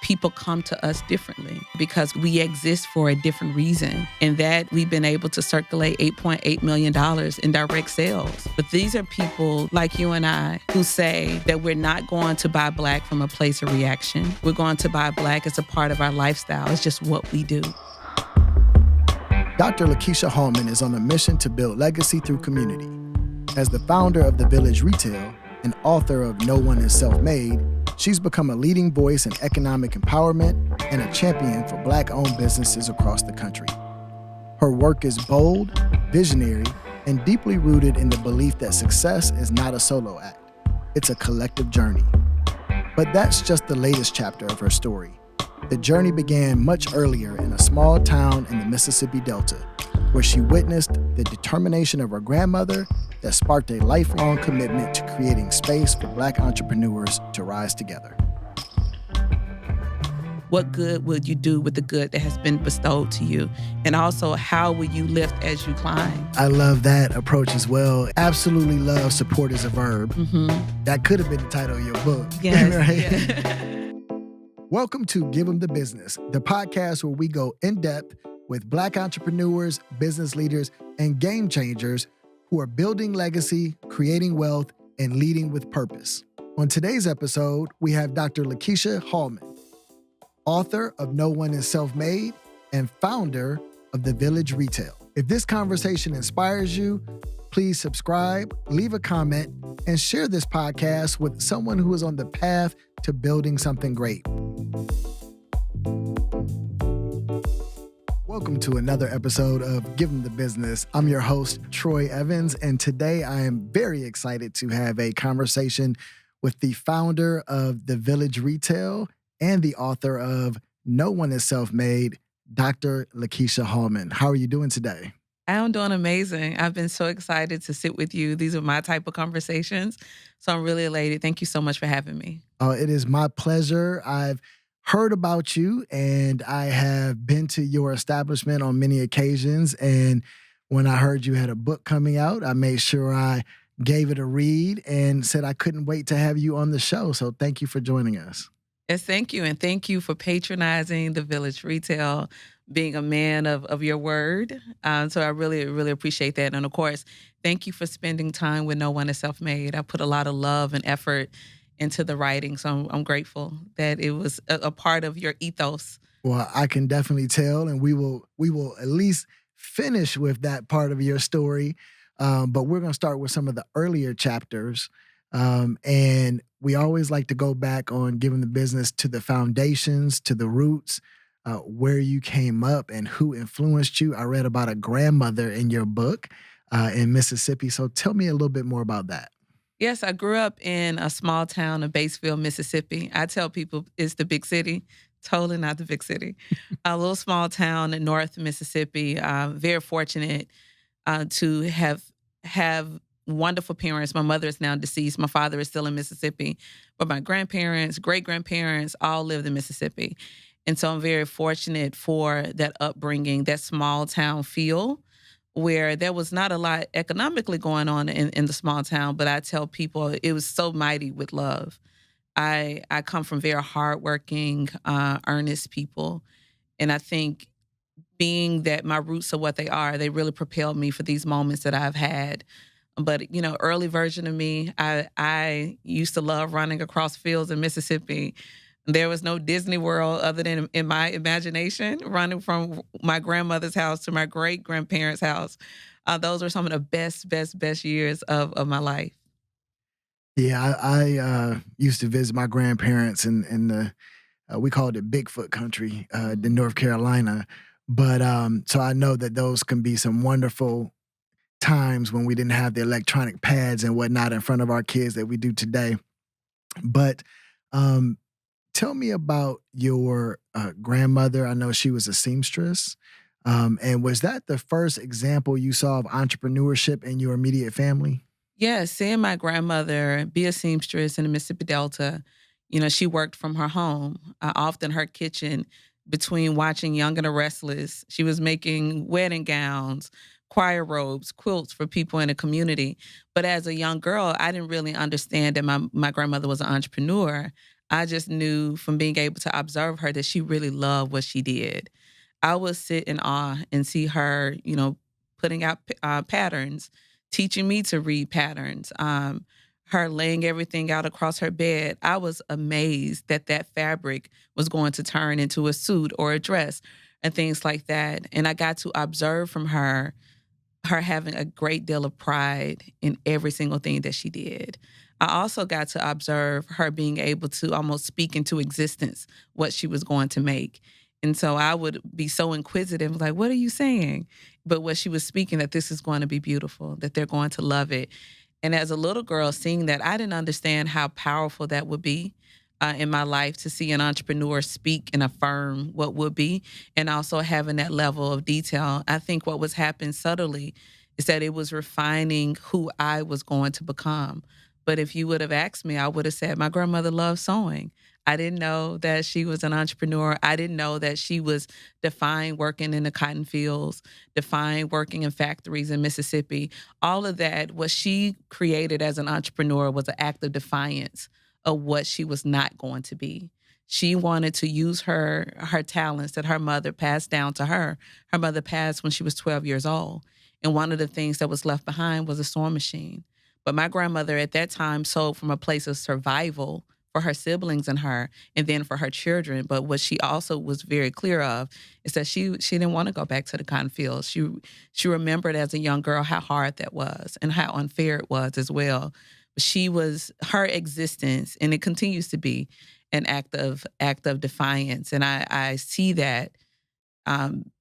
people come to us differently because we exist for a different reason. And that we've been able to circulate $8.8 million in direct sales. But these are people like you and I who say that we're not going to buy Black from a place of reaction. We're going to buy Black as a part of our lifestyle. It's just what we do. Dr. LaKeysha Hallmon is on a mission to build legacy through community. As the founder of The Village Retail and author of No One is Self-Made, she's become a leading voice in economic empowerment and a champion for Black-owned businesses across the country. Her work is bold, visionary, and deeply rooted in the belief that success is not a solo act. It's a collective journey. But that's just the latest chapter of her story. The journey began much earlier in a small town in the Mississippi Delta, where she witnessed the determination of her grandmother that sparked a lifelong commitment to creating space for Black entrepreneurs to rise together. What good would you do with the good that has been bestowed to you? And also, how will you lift as you climb? I love that approach as well. Absolutely love support as a verb. Mm-hmm. That could have been the title of your book. Yes. Right? Yeah. Welcome to Give 'em the Business, the podcast where we go in depth with Black entrepreneurs, business leaders, and game changers who are building legacy, creating wealth, and leading with purpose. On today's episode, we have Dr. LaKeysha Hallmon, author of No One is Self-Made and founder of The Village Retail. If this conversation inspires you, please subscribe, leave a comment, and share this podcast with someone who is on the path to building something great. Welcome to another episode of Give 'em the Business. I'm your host, Troy Evans, and today I am very excited to have a conversation with the founder of The Village Retail and the author of No One is Self-Made, Dr. LaKeysha Hallmon. How are you doing today? I'm doing amazing. I've been so excited to sit with you. These are my type of conversations. So I'm really elated. Thank you so much for having me. It is my pleasure. I've heard about you and I have been to your establishment on many occasions. And when I heard you had a book coming out, I made sure I gave it a read and said I couldn't wait to have you on the show. So thank you for joining us. Yes, thank you. And thank you for patronizing The Village Retail, being a man of your word. So I really, really appreciate that. And of course, thank you for spending time with No One is Self-Made. I put a lot of love and effort into the writing. So I'm grateful that it was a part of your ethos. Well, I can definitely tell, and we will at least finish with that part of your story. But we're going to start with some of the earlier chapters. And we always like to go back on giving the business to the foundations, to the roots, where you came up and who influenced you. I read about a grandmother in your book in Mississippi. So tell me a little bit more about that. Yes, I grew up in a small town of Batesville, Mississippi. I tell people it's the big city. Totally not the big city. A little small town in North Mississippi. Very fortunate to have wonderful parents. My mother is now deceased. My father is still in Mississippi. But my grandparents, great-grandparents all lived in Mississippi. And so I'm very fortunate for that upbringing, that small town feel, where there was not a lot economically going on in the small town, but I tell people it was so mighty with love. I come from very hardworking, earnest people. And I think being that my roots are what they are, they really propelled me for these moments that I've had. But, early version of me, I used to love running across fields in Mississippi. There was no Disney World other than in my imagination, running from my grandmother's house to my great-grandparents' house. Those were some of the best years of my life. Yeah, I used to visit my grandparents in the, we called it Bigfoot country, in North Carolina. But so I know that those can be some wonderful times when we didn't have the electronic pads and whatnot in front of our kids that we do today. But tell me about your grandmother. I know she was a seamstress. And was that the first example you saw of entrepreneurship in your immediate family? Yeah, seeing my grandmother be a seamstress in the Mississippi Delta, she worked from her home, often her kitchen, between watching Young and the Restless. She was making wedding gowns, choir robes, quilts for people in the community. But as a young girl, I didn't really understand that my grandmother was an entrepreneur. I just knew from being able to observe her that she really loved what she did. I would sit in awe and see her, putting out patterns, teaching me to read patterns, her laying everything out across her bed. I was amazed that that fabric was going to turn into a suit or a dress and things like that. And I got to observe from her having a great deal of pride in every single thing that she did. I also got to observe her being able to almost speak into existence what she was going to make. And so I would be so inquisitive, like, what are you saying? But what she was speaking, that this is going to be beautiful, that they're going to love it. And as a little girl seeing that, I didn't understand how powerful that would be in my life, to see an entrepreneur speak and affirm what would be, and also having that level of detail. I think what was happening subtly is that it was refining who I was going to become. But if you would have asked me, I would have said my grandmother loved sewing. I didn't know that she was an entrepreneur. I didn't know that she was defying working in the cotton fields, defying working in factories in Mississippi. All of that, what she created as an entrepreneur was an act of defiance of what she was not going to be. She wanted to use her talents that her mother passed down to her. Her mother passed when she was 12 years old. And one of the things that was left behind was a sewing machine. But my grandmother at that time sewed from a place of survival for her siblings and her, and then for her children. But what she also was very clear of is that she didn't want to go back to the cotton fields. She remembered as a young girl how hard that was and how unfair it was as well. Her existence, and it continues to be, an act of defiance. And I see that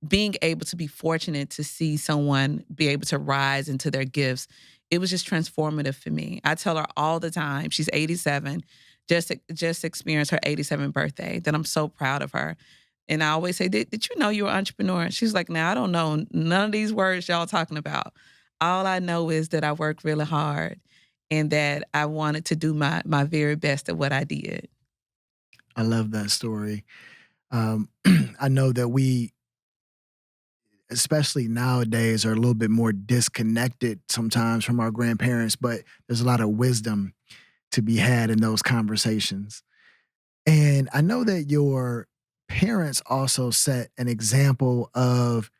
being able to be fortunate to see someone be able to rise into their gifts, it was just transformative for me. I tell her all the time, she's 87, just experienced her 87th birthday, that I'm so proud of her. And I always say, did you know you were an entrepreneur? She's like, now I don't know none of these words y'all talking about. All I know is that I worked really hard and that I wanted to do my very best at what I did. I love that story. I know that we, especially nowadays, are a little bit more disconnected sometimes from our grandparents, but there's a lot of wisdom to be had in those conversations. And I know that your parents also set an example of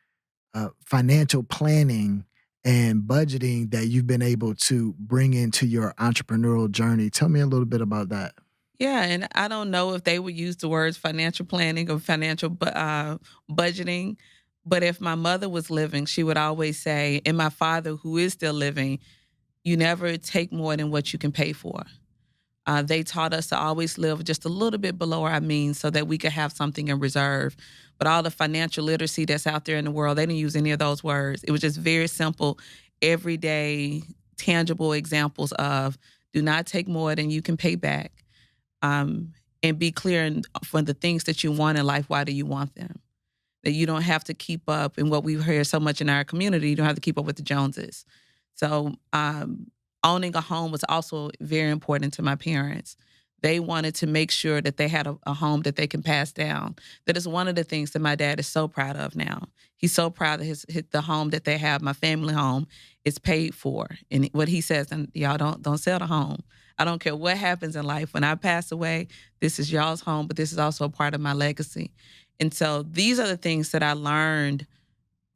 financial planning and budgeting that you've been able to bring into your entrepreneurial journey. Tell me a little bit about that. Yeah, and I don't know if they would use the words financial planning or financial budgeting, but if my mother was living, she would always say, and my father, who is still living, you never take more than what you can pay for. They taught us to always live just a little bit below our means so that we could have something in reserve. But all the financial literacy that's out there in the world, they didn't use any of those words. It was just very simple, everyday, tangible examples of do not take more than you can pay back. And be clear for the things that you want in life, why do you want them? That you don't have to keep up, and what we hear so much in our community, you don't have to keep up with the Joneses. So owning a home was also very important to my parents. They wanted to make sure that they had a home that they can pass down. That is one of the things that my dad is so proud of now. He's so proud of the home that they have. My family home is paid for. And what he says, and y'all don't sell the home. I don't care what happens in life. When I pass away, this is y'all's home, but this is also a part of my legacy. And so these are the things that I learned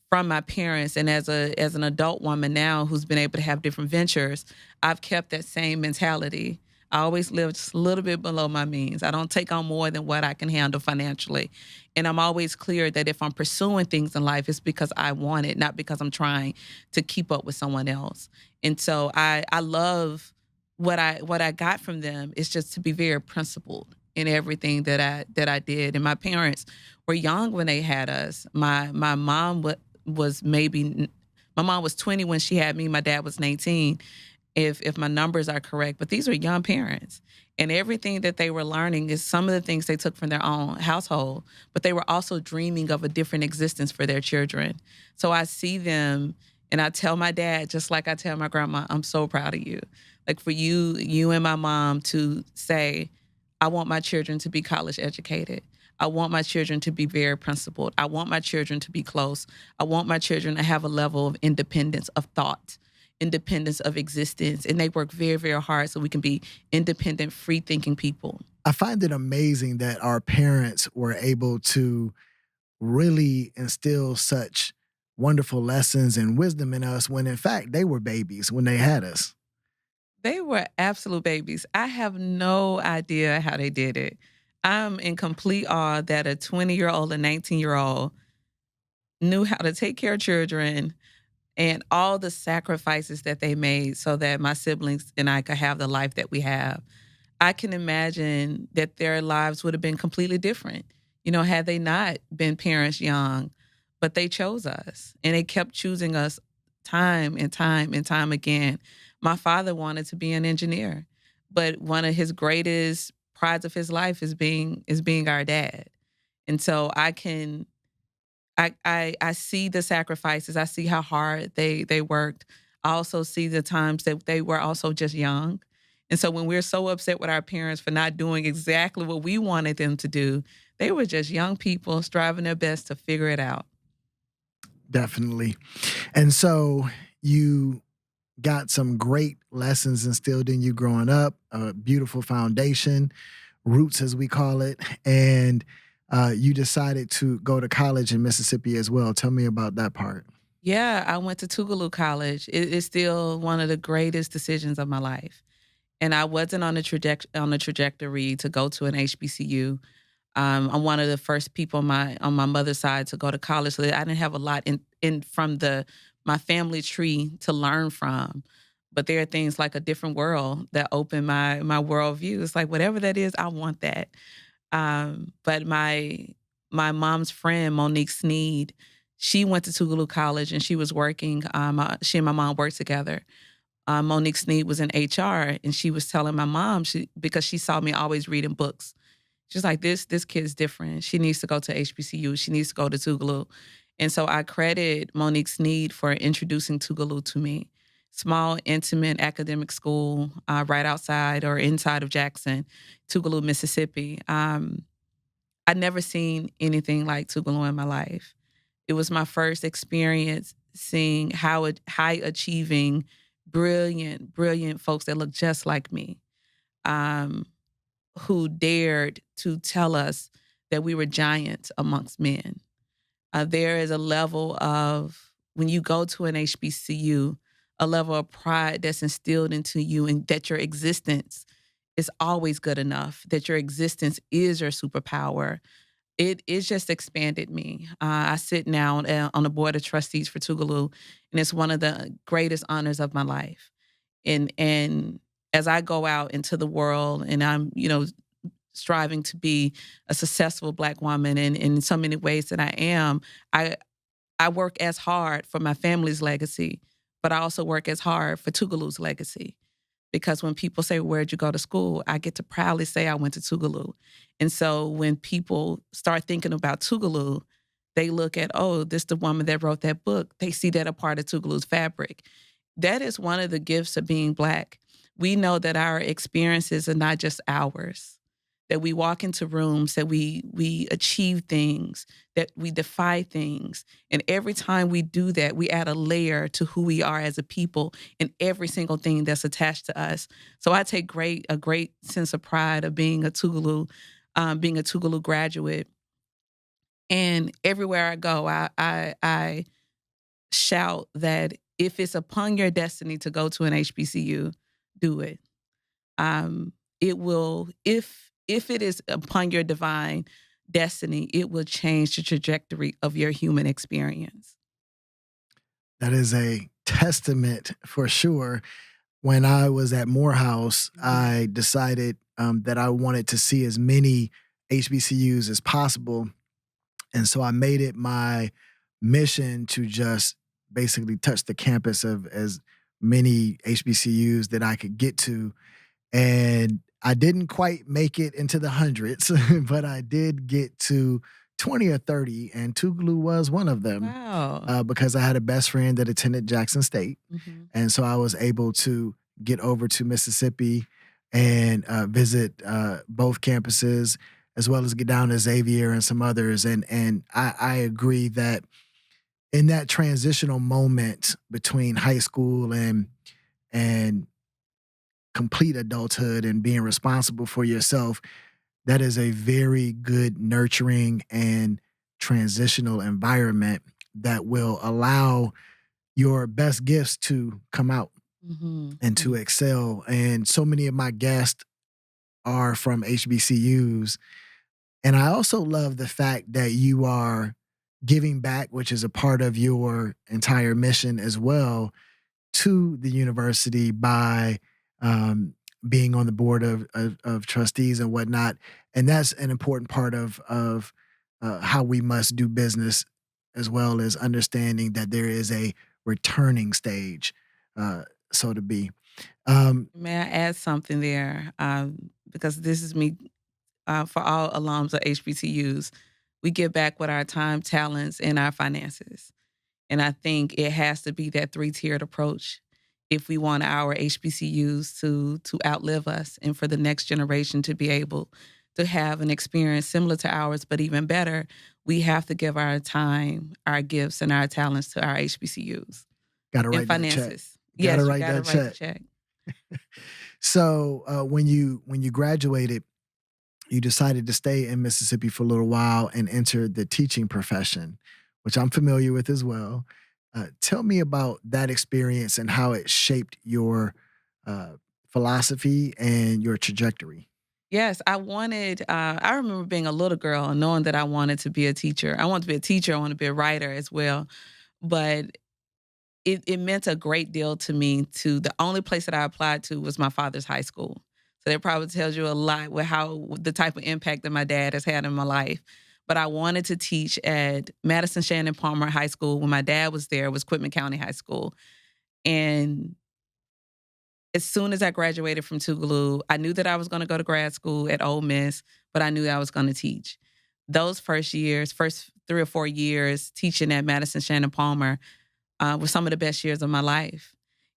from my parents. And as an adult woman now who's been able to have different ventures, I've kept that same mentality. I always live just a little bit below my means. I don't take on more than what I can handle financially. And I'm always clear that if I'm pursuing things in life, it's because I want it, not because I'm trying to keep up with someone else. And so I love what I got from them is just to be very principled in everything that I did. And my parents were young when they had us. My mom was 20 when she had me. My dad was 19, if my numbers are correct. But these are young parents. And everything that they were learning is some of the things they took from their own household, but they were also dreaming of a different existence for their children. So I see them and I tell my dad, just like I tell my grandma, I'm so proud of you. Like for you and my mom to say, I want my children to be college educated. I want my children to be very principled. I want my children to be close. I want my children to have a level of independence of thought, independence of existence. And they work very, very hard so we can be independent, free-thinking people. I find it amazing that our parents were able to really instill such wonderful lessons and wisdom in us when in fact they were babies when they had us. They were absolute babies. I have no idea how they did it. I'm in complete awe that a 20-year-old and 19-year-old knew how to take care of children and all the sacrifices that they made so that my siblings and I could have the life that we have. I can imagine that their lives would have been completely different, had they not been parents young, but they chose us and they kept choosing us time and time and time again. My father wanted to be an engineer, but one of his greatest prides of his life is being our dad. And so I see the sacrifices. I see how hard they worked. I also see the times that they were also just young. And so when we're so upset with our parents for not doing exactly what we wanted them to do, they were just young people striving their best to figure it out. Definitely. And so you got some great lessons instilled in you growing up, a beautiful foundation, roots as we call it, and you decided to go to college in Mississippi as well. Tell me about that part. Yeah, I went to Tougaloo College. It's still one of the greatest decisions of my life. And I wasn't on the trajectory to go to an HBCU. I'm one of the first people on my mother's side to go to college, so that I didn't have a lot in from my family tree to learn from. But there are things like a different world that open my worldview. It's like whatever that is, I want that. But my mom's friend Monique Sneed, she went to Tougaloo College and she was working. She and my mom worked together. Monique Sneed was in HR, and she was telling my mom because she saw me always reading books. She's like, this kid's different. She needs to go to HBCU. She needs to go to Tougaloo. And so I credit Monique Sneed for introducing Tougaloo to me. Small, intimate academic school right outside or inside of Jackson, Tougaloo, Mississippi. I'd never seen anything like Tougaloo in my life. It was my first experience seeing how high achieving, brilliant folks that look just like me, who dared to tell us that we were giants amongst men. There is a level of, when you go to an HBCU, a level of pride that's instilled into you, and that your existence is always good enough, that your existence is your superpower. It just expanded me. I sit now on the board of trustees for Tougaloo, and it's one of the greatest honors of my life. And as I go out into the world, and I'm striving to be a successful Black woman, and in so many ways that I am, I work as hard for my family's legacy, but I also work as hard for Tougaloo's legacy. Because when people say, "Where'd you go to school?" I get to proudly say I went to Tougaloo. And so when people start thinking about Tougaloo, they look at, oh, this the woman that wrote that book. They see that a part of Tougaloo's fabric. That is one of the gifts of being Black. We know that our experiences are not just ours, that we walk into rooms, that we achieve things, that we defy things. And every time we do that, we add a layer to who we are as a people and every single thing that's attached to us. So I take a great sense of pride of being a Tougaloo graduate. And everywhere I go, I shout that if it's upon your destiny to go to an HBCU, do it. It will, if it is upon your divine destiny, it will change the trajectory of your human experience. That is a testament for sure. When I was at Morehouse, I decided that I wanted to see as many HBCUs as possible. And so I made it my mission to just basically touch the campus of as many HBCUs that I could get to. And I didn't quite make it into the hundreds, but I did get to 20 or 30, and Tougaloo was one of them. Wow. Because I had a best friend that attended Jackson State. Mm-hmm. And so I was able to get over to Mississippi and visit both campuses, as well as get down to Xavier and some others. And I agree that in that transitional moment between high school and complete adulthood and being responsible for yourself, That is a very good, nurturing, and transitional environment that will allow your best gifts to come out Mm-hmm. and to excel. And so many of my guests are from HBCUs. And I also love the fact that you are giving back, which is a part of your entire mission as well, to the university by um, being on the board of trustees and whatnot. And that's an important part of how we must do business, as well as understanding that there is a returning stage, uh, so to be. May I add something there? Because this is me for all alums of HBCUs. We give back with our time, talents, and our finances. And I think it has to be that three-tiered approach if we want our HBCUs to outlive us and for the next generation to be able to have an experience similar to ours, but even better. We have to give our time, our gifts, and our talents to our HBCUs Got to and write that check. finances. Got to Yes, you write got to that write the check. check. So when you graduated, you decided to stay in Mississippi for a little while and entered the teaching profession, which I'm familiar with as well. Tell me about that experience and how it shaped your uh, philosophy and your trajectory. Yes, I wanted, I remember being a little girl and knowing that I wanted to be a teacher. I wanted to be a teacher, I wanted to be a writer as well. But it meant a great deal to me to the only place that I applied to was my father's high school. So that probably tells you a lot with how the type of impact that my dad has had in my life. But I wanted to teach at Madison Shannon Palmer High School when my dad was there, it was Quitman County High School. And as soon as I graduated from Tougaloo, I knew that I was going to go to grad school at Ole Miss, but I knew that I was going to teach. Those first 3 or 4 years teaching at Madison Shannon Palmer were some of the best years of my life.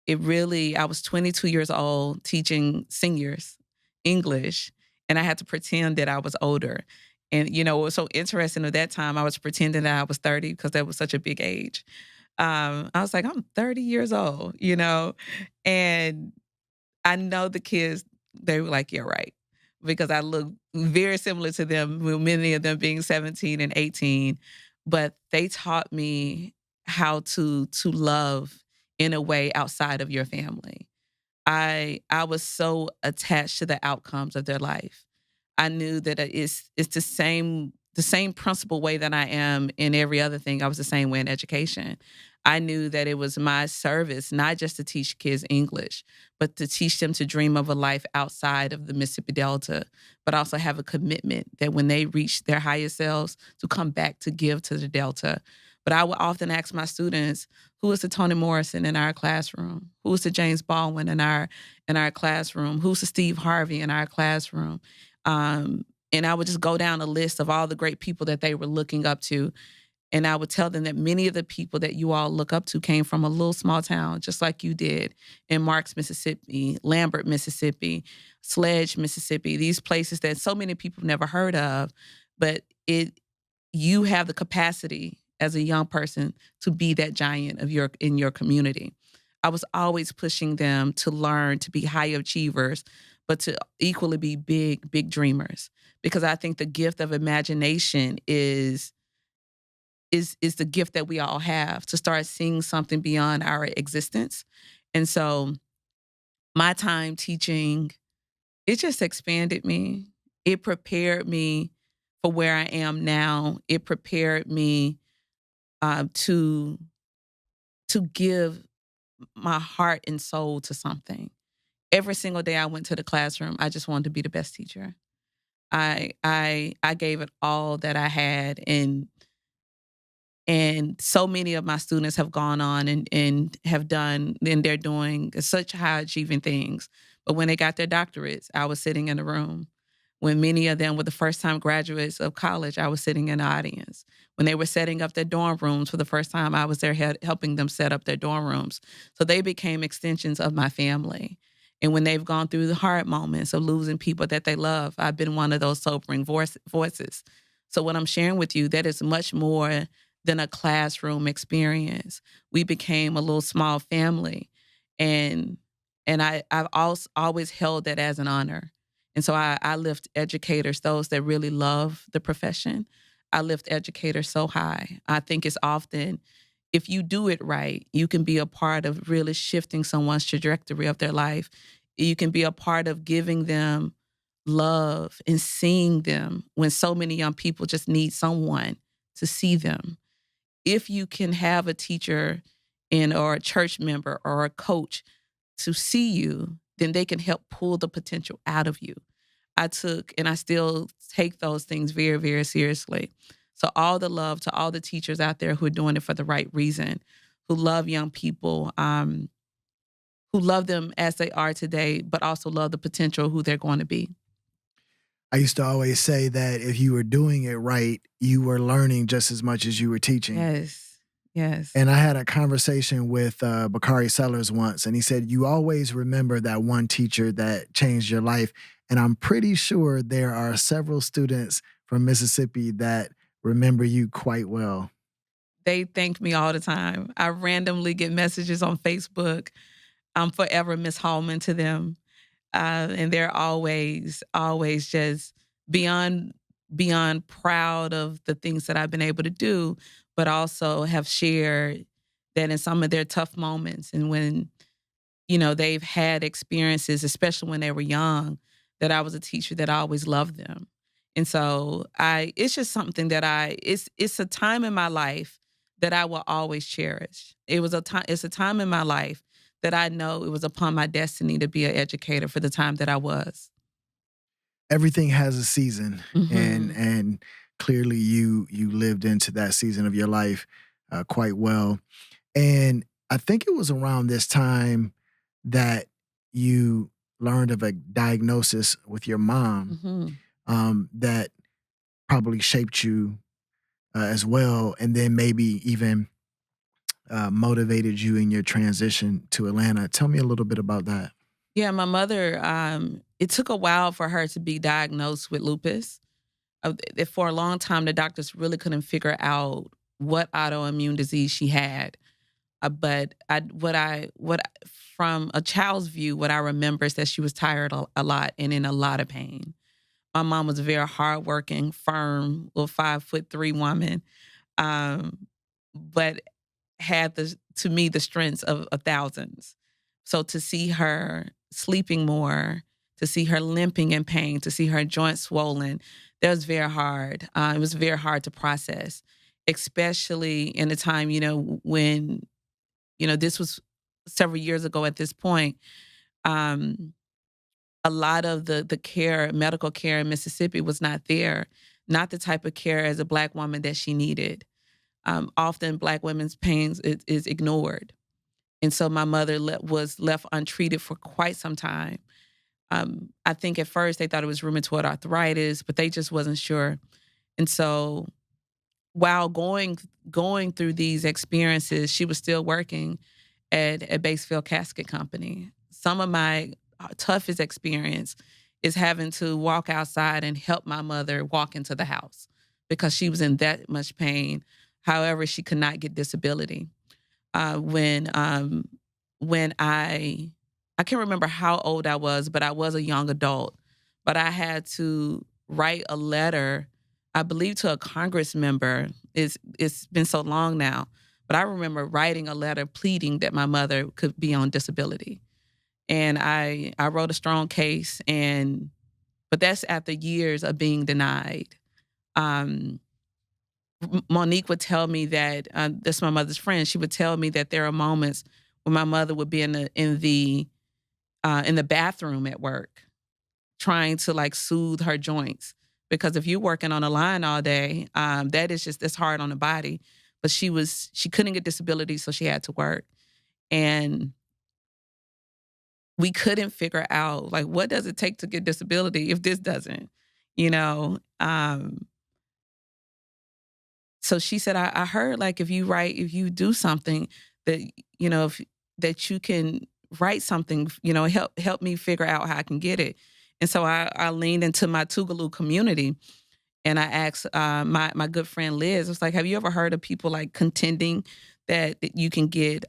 I was 22 years old teaching seniors English, and I had to pretend that I was older. And, what was so interesting at that time, I was pretending that I was 30 because that was such a big age. I was like, I'm 30 years old, and I know the kids, they were like, "You're right." Because I look very similar to them, with many of them being 17 and 18. But they taught me how to love in a way outside of your family. I was so attached to the outcomes of their life. I knew that it's the same principle way that I am in every other thing. I was the same way in education. I knew that it was my service not just to teach kids English, but to teach them to dream of a life outside of the Mississippi Delta, but also have a commitment that when they reach their highest selves, to come back to give to the Delta. But I would often ask my students, who is the Toni Morrison in our classroom? Who is the James Baldwin in our classroom? Who's the Steve Harvey in our classroom? And I would just go down a list of all the great people that they were looking up to. And I would tell them that many of the people that you all look up to came from a little small town, just like you did, in Marks, Mississippi, Lambert, Mississippi, Sledge, Mississippi, these places that so many people have never heard of. But you have the capacity as a young person to be that giant in your community. I was always pushing them to learn to be high achievers, but to equally be big, big dreamers. Because I think the gift of imagination is the gift that we all have, to start seeing something beyond our existence. And so my time teaching, it just expanded me. It prepared me for where I am now. It prepared me to give my heart and soul to something. Every single day I went to the classroom, I just wanted to be the best teacher. I gave it all that I had, and so many of my students have gone on and have done, and they're doing such high achieving things. But when they got their doctorates, I was sitting in the room. When many of them were the first time graduates of college, I was sitting in the audience. When they were setting up their dorm rooms for the first time, I was there helping them set up their dorm rooms. So they became extensions of my family. And when they've gone through the hard moments of losing people that they love, I've been one of those sobering voices. So what I'm sharing with you, that is much more than a classroom experience. We became a little small family. And I've always held that as an honor. And so I lift educators, those that really love the profession. I lift educators so high. I think it's often, if you do it right, you can be a part of really shifting someone's trajectory of their life. You can be a part of giving them love and seeing them when so many young people just need someone to see them. If you can have a teacher or a church member or a coach to see you, then they can help pull the potential out of you. I took and I still take those things very, very seriously. So all the love to all the teachers out there who are doing it for the right reason, who love young people, who love them as they are today, but also love the potential who they're going to be. I used to always say that if you were doing it right, you were learning just as much as you were teaching. Yes, yes. And I had a conversation with Bakari Sellers once, and he said, you always remember that one teacher that changed your life. And I'm pretty sure there are several students from Mississippi that remember you quite well. They thank me all the time. I randomly get messages on Facebook. I'm forever Miss Holman to them. And they're always just beyond proud of the things that I've been able to do, but also have shared that in some of their tough moments and when, they've had experiences, especially when they were young, that I was a teacher that always loved them. And so it's just something that it's a time in my life that I will always cherish. It's a time in my life that I know it was upon my destiny to be an educator for the time that I was. Everything has a season, and clearly you lived into that season of your life quite well. And I think it was around this time that you learned of a diagnosis with your mom that probably shaped you as well, and then maybe even motivated you in your transition to Atlanta. Tell me a little bit about that. Yeah, my mother, it took a while for her to be diagnosed with lupus. For a long time, the doctors really couldn't figure out what autoimmune disease she had. But from a child's view, what I remember is that she was tired a lot and in a lot of pain. My mom was a very hardworking, firm, little 5'3" woman, but had to me the strengths of thousands. So to see her sleeping more, to see her limping in pain, to see her joints swollen, that was very hard. It was very hard to process, especially in a time, when, this was several years ago at this point. A lot of the care, medical care in Mississippi was not there, not the type of care as a Black woman that she needed. Often Black women's pains is ignored. And so my mother was left untreated for quite some time. I think at first they thought it was rheumatoid arthritis, but they just wasn't sure. And so while going through these experiences, she was still working at a Batesville Casket Company. Some of my toughest experience is having to walk outside and help my mother walk into the house because she was in that much pain. However, she could not get disability. When I can't remember how old I was, but I was a young adult. But I had to write a letter, I believe, to a Congress member. It's been so long now, but I remember writing a letter pleading that my mother could be on disability. And I wrote a strong case, but that's after years of being denied. Monique would tell me that that's my mother's friend. She would tell me that there are moments when my mother would be in the bathroom at work, trying to soothe her joints, because if you're working on a line all day, that's hard on the body. But she couldn't get disability, so she had to work, and we couldn't figure out what does it take to get disability if this doesn't, So she said, I heard if you do something that, that you can write something, help me figure out how I can get it. And so I leaned into my Tougaloo community and I asked my good friend Liz, I was like, have you ever heard of people contending that you can get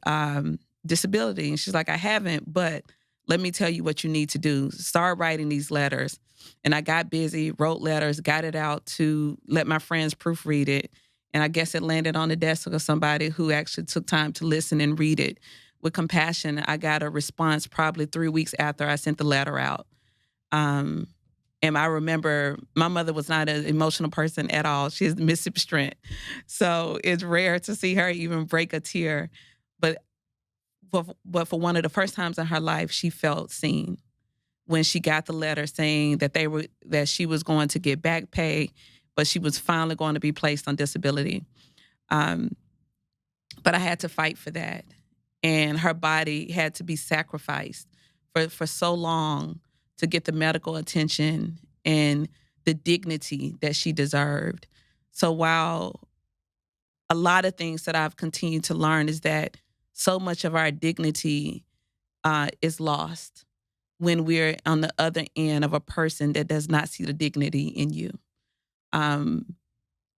disability? And she's like, I haven't, but let me tell you what you need to do. Start writing these letters. And I got busy, wrote letters, got it out to let my friends proofread it. And I guess it landed on the desk of somebody who actually took time to listen and read it with compassion. I got a response probably 3 weeks after I sent the letter out. And I remember my mother was not an emotional person at all. She has Mississippi strength. So it's rare to see her even break a tear. But for one of the first times in her life, she felt seen when she got the letter saying that she was going to get back pay, but she was finally going to be placed on disability. But I had to fight for that. And her body had to be sacrificed for so long to get the medical attention and the dignity that she deserved. So while a lot of things that I've continued to learn is that so much of our dignity is lost when we're on the other end of a person that does not see the dignity in you.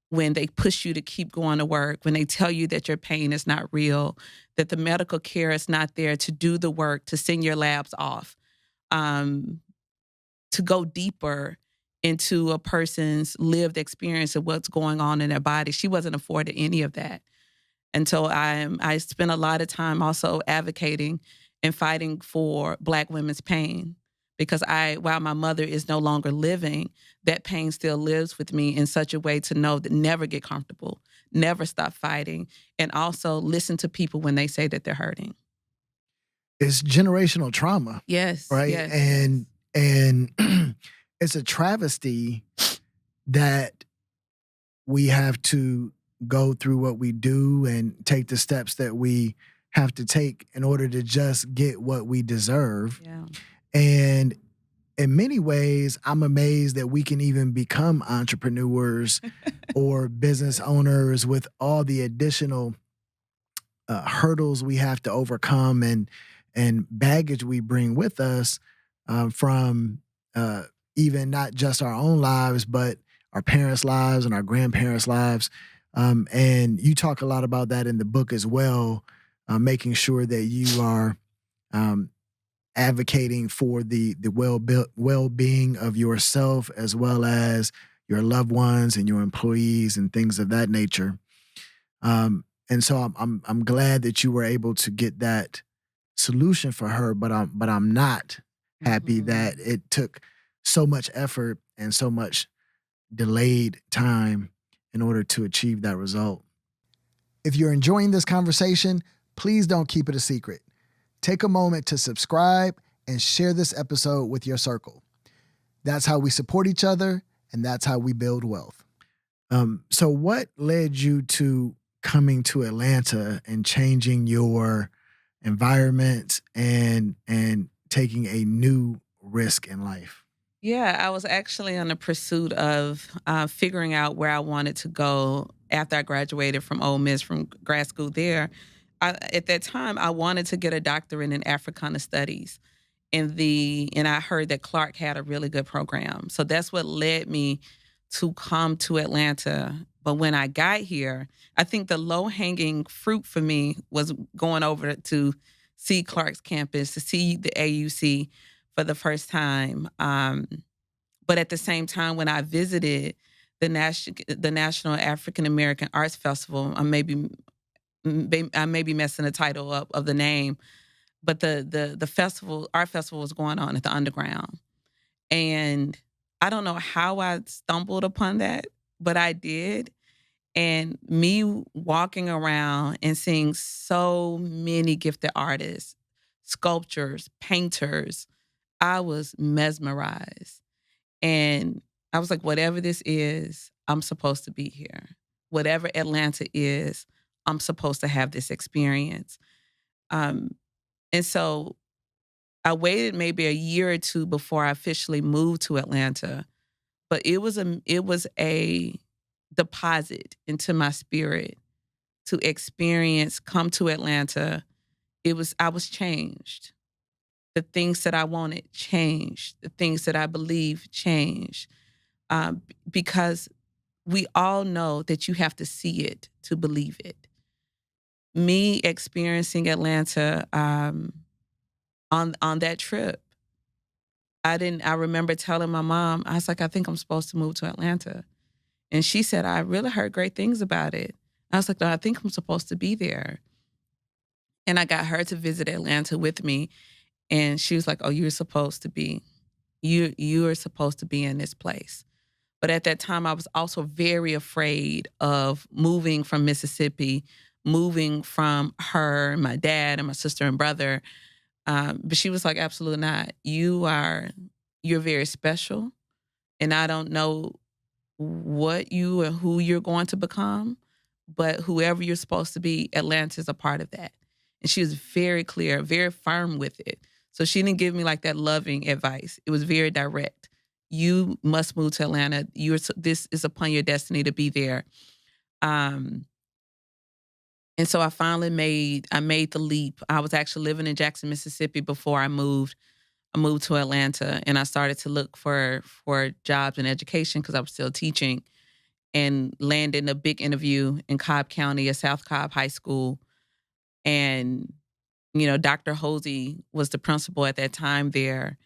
When they push you to keep going to work, when they tell you that your pain is not real, that the medical care is not there to do the work, to send your labs off, to go deeper into a person's lived experience of what's going on in their body. She wasn't afforded any of that. And so I spent a lot of time also advocating and fighting for Black women's pain, because while my mother is no longer living, that pain still lives with me in such a way to know that never get comfortable, never stop fighting, and also listen to people when they say that they're hurting. It's generational trauma. Yes. Right. Yes. And it's a travesty that we have to go through what we do and take the steps that we have to take in order to just get what we deserve. Yeah. And in many ways, I'm amazed that we can even become entrepreneurs or business owners with all the additional hurdles we have to overcome and baggage we bring with us from even not just our own lives, but our parents' lives and our grandparents' lives. And you talk a lot about that in the book as well, making sure that you are advocating for the well-being of yourself as well as your loved ones and your employees and things of that nature. And so I'm glad that you were able to get that solution for her, but I'm not happy that it took so much effort and so much delayed time in order to achieve that result. If you're enjoying this conversation, please don't keep it a secret. Take a moment to subscribe and share this episode with your circle. That's how we support each other, and that's how we build wealth. So what led you to coming to Atlanta and changing your environment and taking a new risk in life? Yeah, I was actually on the pursuit of figuring out where I wanted to go after I graduated from Ole Miss, from grad school there. At that time, I wanted to get a doctorate in Africana Studies. And I heard that Clark had a really good program. So that's what led me to come to Atlanta. But when I got here, I think the low-hanging fruit for me was going over to see Clark's campus, to see the AUC for the first time. But at the same time, when I visited the National African American Arts Festival, I may be messing the title up of the name, but the art festival was going on at the Underground. And I don't know how I stumbled upon that, but I did. And me walking around and seeing so many gifted artists, sculptors, painters, I was mesmerized. And I was like, whatever this is, I'm supposed to be here. Whatever Atlanta is, I'm supposed to have this experience. And so I waited maybe a year or two before I officially moved to Atlanta. But it was a deposit into my spirit to come to Atlanta. I was changed. The things that I wanted changed. The things that I believed changed. Because we all know that you have to see it to believe it. Me experiencing Atlanta on that trip. I remember telling my mom, I was like, I think I'm supposed to move to Atlanta. And she said, I really heard great things about it. I was like, no, I think I'm supposed to be there. And I got her to visit Atlanta with me. And she was like, oh, you're supposed to be, you are supposed to be in this place. But at that time, I was also very afraid of moving from Mississippi, moving from her, my dad, and my sister and brother. But she was like, absolutely not. You're very special. And I don't know what you and who you're going to become, but whoever you're supposed to be, Atlanta is a part of that. And she was very clear, very firm with it. So she didn't give me like that loving advice. It was very direct. You must move to Atlanta. This is upon your destiny to be there. And so I finally made the leap. I was actually living in Jackson, Mississippi before I moved. I moved to Atlanta, and I started to look for jobs in education because I was still teaching, and landed a big interview in Cobb County at South Cobb High School. And, Dr. Hosey was the principal at that time there.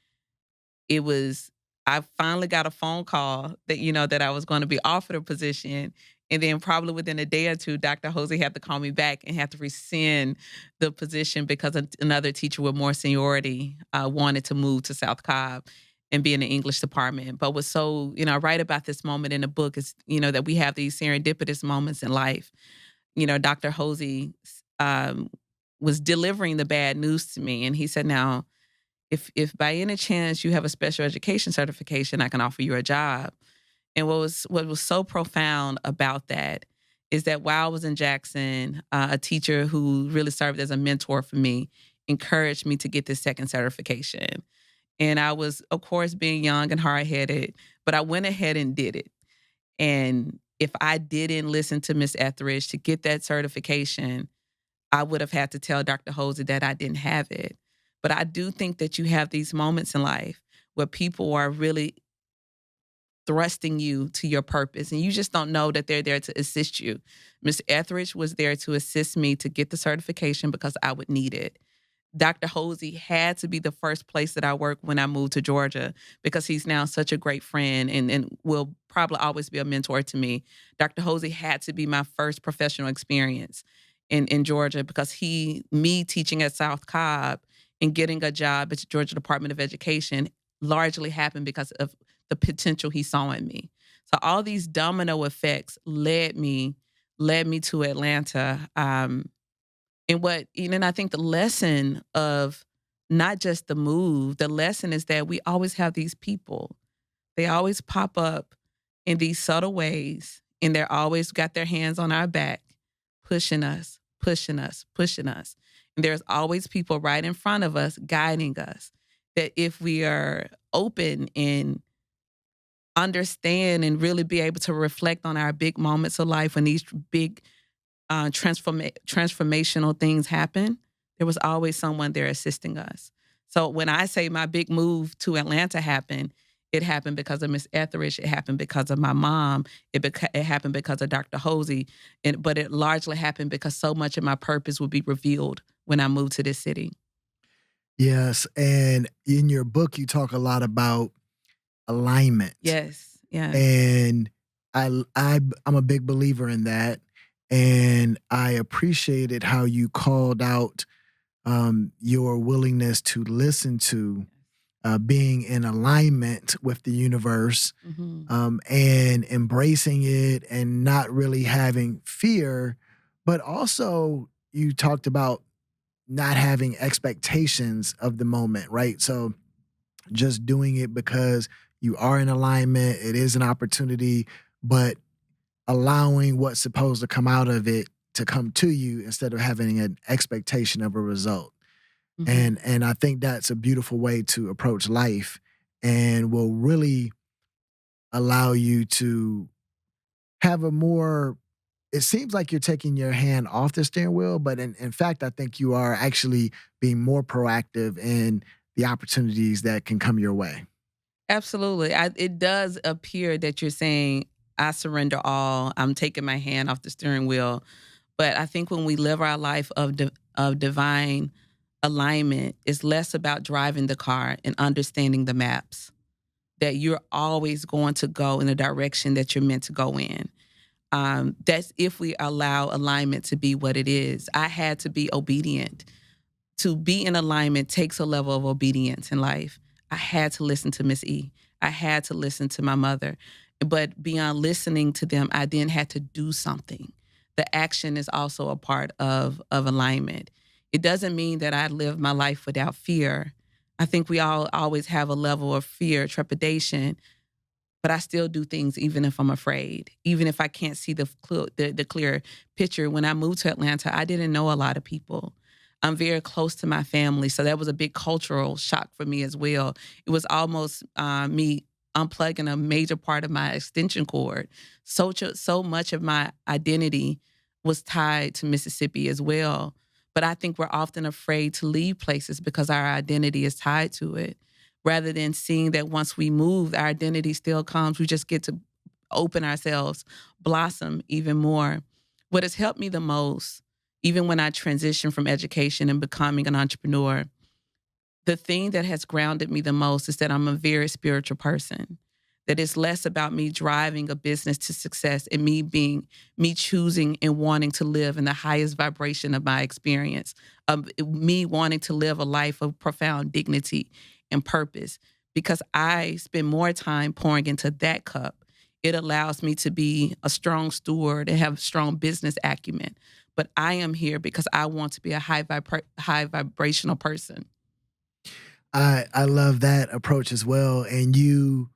I finally got a phone call that I was going to be offered a position. And then probably within a day or two, Dr. Hosey had to call me back and had to rescind the position because another teacher with more seniority wanted to move to South Cobb and be in the English department. But what's so, I write about this moment in the book is, that we have these serendipitous moments in life. Dr. Hosey was delivering the bad news to me. And he said, now, if by any chance you have a special education certification, I can offer you a job. And what was so profound about that is that while I was in Jackson, a teacher who really served as a mentor for me encouraged me to get this second certification. And I was, of course, being young and hard-headed, but I went ahead and did it. And if I didn't listen to Miss Etheridge to get that certification, I would have had to tell Dr. Hosey that I didn't have it. But I do think that you have these moments in life where people are really thrusting you to your purpose, and you just don't know that they're there to assist you. Miss Etheridge was there to assist me to get the certification because I would need it. Dr. Hosey had to be the first place that I worked when I moved to Georgia because he's now such a great friend and will probably always be a mentor to me. Dr. Hosey had to be my first professional experience in Georgia because me teaching at South Cobb and getting a job at the Georgia Department of Education largely happened because of the potential he saw in me. So all these domino effects led me to Atlanta. And I think the lesson of not just the move, the lesson is that we always have these people. They always pop up in these subtle ways, and they're always got their hands on our back, pushing us, pushing us, pushing us. And there's always people right in front of us guiding us. That if we are open and understand and really be able to reflect on our big moments of life when these big transformational things happen, there was always someone there assisting us. So when I say my big move to Atlanta happened, it happened because of Miss Etheridge. It happened because of my mom. It happened because of Dr. Hosey. But it largely happened because so much of my purpose would be revealed when I moved to this city. Yes. And in your book, you talk a lot about alignment. Yes. Yeah. And I'm a big believer in that. And I appreciated how you called out your willingness to listen to being in alignment with the universe, and embracing it and not really having fear. But also you talked about not having expectations of the moment, right? So just doing it because you are in alignment, it is an opportunity, but allowing what's supposed to come out of it to come to you instead of having an expectation of a result. And I think that's a beautiful way to approach life and will really allow you to have a more, it seems like you're taking your hand off the steering wheel, but in fact, I think you are actually being more proactive in the opportunities that can come your way. Absolutely. It does appear that you're saying, I surrender all, I'm taking my hand off the steering wheel. But I think when we live our life of divine alignment is less about driving the car and understanding the maps, that you're always going to go in the direction that you're meant to go in. That's if we allow alignment to be what it is. I had to be obedient. To be in alignment takes a level of obedience in life. I had to listen to Miss E. I had to listen to my mother. But beyond listening to them, I then had to do something. The action is also a part of alignment. It doesn't mean that I live my life without fear. I think we all always have a level of fear, trepidation, but I still do things even if I'm afraid, even if I can't see the clear picture. When I moved to Atlanta, I didn't know a lot of people. I'm very close to my family, so that was a big cultural shock for me as well. It was almost me unplugging a major part of my extension cord. So much of my identity was tied to Mississippi as well. But I think we're often afraid to leave places because our identity is tied to it, rather than seeing that once we move, our identity still comes. We just get to open ourselves, blossom even more. What has helped me the most, even when I transitioned from education and becoming an entrepreneur, the thing that has grounded me the most is that I'm a very spiritual person. That it's less about me driving a business to success and me choosing and wanting to live in the highest vibration of my experience, of me wanting to live a life of profound dignity and purpose. Because I spend more time pouring into that cup, it allows me to be a strong steward and have strong business acumen. But I am here because I want to be a high vibrational person. I love that approach as well, and you've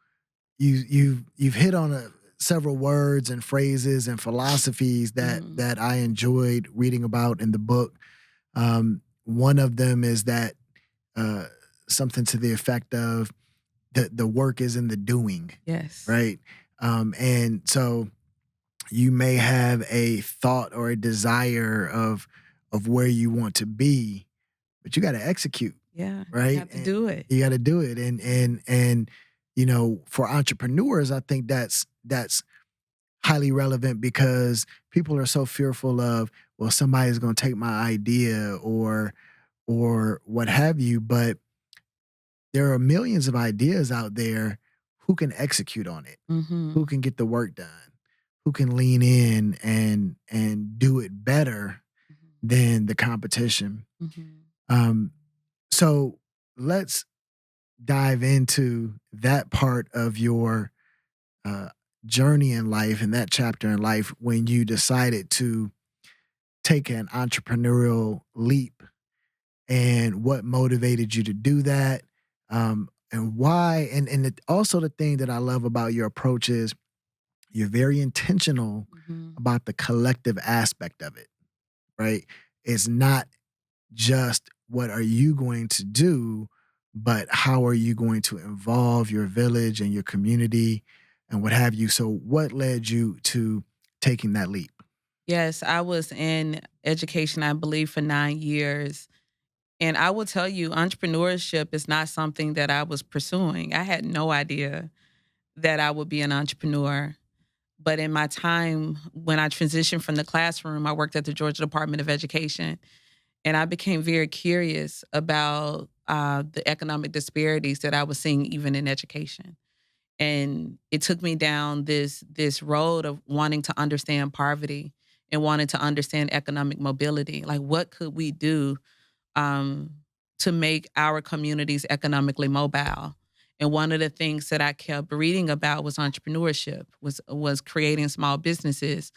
hit on several words and phrases and philosophies that I enjoyed reading about in the book. One of them is that something to the effect of the work is in the doing. Yes. Right. And so you may have a thought or a desire of where you want to be, but you got to execute. Yeah. Right. You have to do it. You got to do it. And you know, for entrepreneurs, I think that's highly relevant because people are so fearful of, well, somebody's going to take my idea or what have you. But there are millions of ideas out there. Who can execute on it? Who can get the work done? Who can lean in and do it better than the competition? So let's dive into that part of your journey in life and that chapter in life when you decided to take an entrepreneurial leap, and what motivated you to do that, and why. And also the thing that I love about your approach is you're very intentional about the collective aspect of it, right? It's not just what are you going to do, but how are you going to involve your village and your community and what have you. So what led you to taking that leap? Yes, I was in education, I believe, for 9 years. And I will tell you, entrepreneurship is not something that I was pursuing. I had no idea that I would be an entrepreneur. But in my time when I transitioned from the classroom, I worked at the Georgia Department of Education. And I became very curious about the economic disparities that I was seeing even in education. And it took me down this road of wanting to understand poverty and wanting to understand economic mobility. Like, what could we do to make our communities economically mobile? And one of the things that I kept reading about was entrepreneurship, was creating small businesses.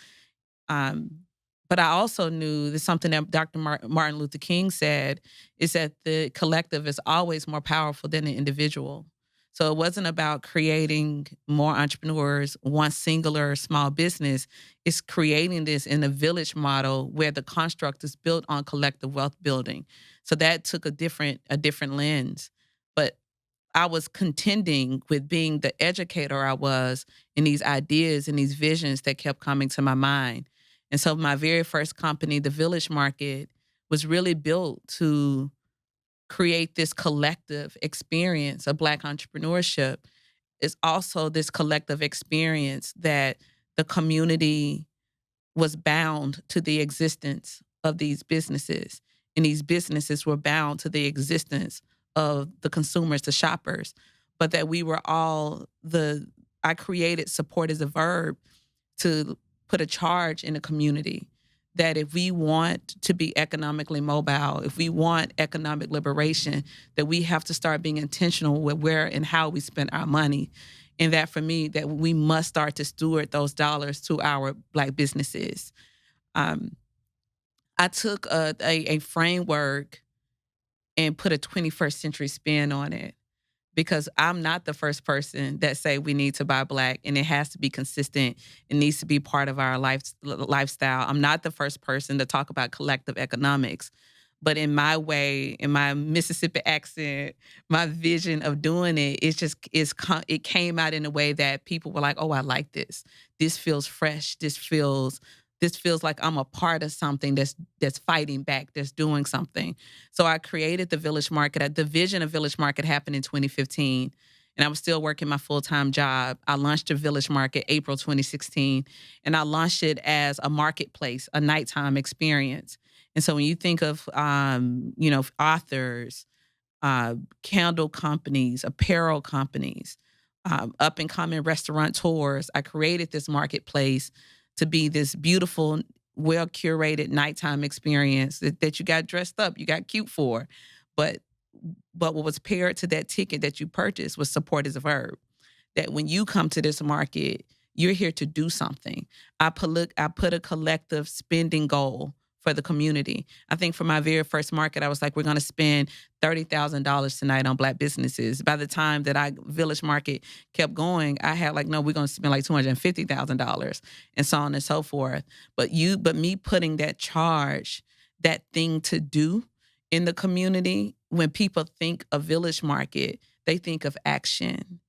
But I also knew that something that Dr. Martin Luther King said is that the collective is always more powerful than the individual. So it wasn't about creating more entrepreneurs, one singular small business. It's creating this in a village model where the construct is built on collective wealth building. So that took a different lens. But I was contending with being the educator I was in these ideas and these visions that kept coming to my mind. And so my very first company, the Village Market, was really built to create this collective experience of Black entrepreneurship. It's also this collective experience that the community was bound to the existence of these businesses. and these businesses were bound to the existence of the consumers, the shoppers, but that we were all I created support as a verb to put a charge in the community that if we want to be economically mobile, if we want economic liberation, that we have to start being intentional with where and how we spend our money. And that for me, that we must start to steward those dollars to our Black businesses. I took a framework and put a 21st century spin on it, because I'm not the first person that say we need to buy Black, and it has to be consistent. It needs to be part of our lifestyle. I'm not the first person to talk about collective economics, but in my way, in my Mississippi accent, my vision of doing it, it came out in a way that people were like, "Oh, I like this. This feels fresh. This feels like I'm a part of something that's fighting back, that's doing something." So I created the Village Market. The vision of Village Market happened in 2015, and I was still working my full-time job. I launched the Village Market April 2016, and I launched it as a marketplace, a nighttime experience. And so when you think of, authors, candle companies, apparel companies, up-and-coming restaurateurs, I created this marketplace to be this beautiful, well-curated nighttime experience that you got dressed up, you got cute for. But what was paired to that ticket that you purchased was support as a verb. That when you come to this market, you're here to do something. I put a collective spending goal for the community. I think for my very first market, I was like, we're going to spend $30,000 tonight on Black businesses. By the time that Village Market kept going, I had like, no, we're going to spend like $250,000 and so on and so forth. But me putting that charge, that thing to do in the community, when people think of Village Market, they think of action.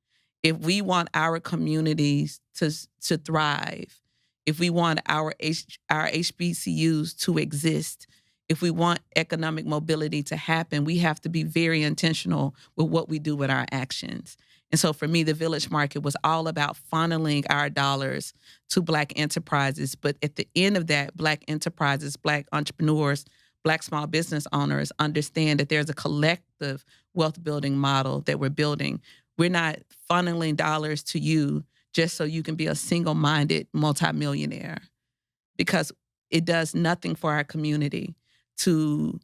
If we want our communities to thrive, if we want our HBCUs to exist, if we want economic mobility to happen, we have to be very intentional with what we do with our actions. And so for me, the Village Market was all about funneling our dollars to Black enterprises. But at the end of that, Black enterprises, Black entrepreneurs, Black small business owners understand that there's a collective wealth building model that we're building. We're not funneling dollars to you just so you can be a single-minded multimillionaire, because it does nothing for our community to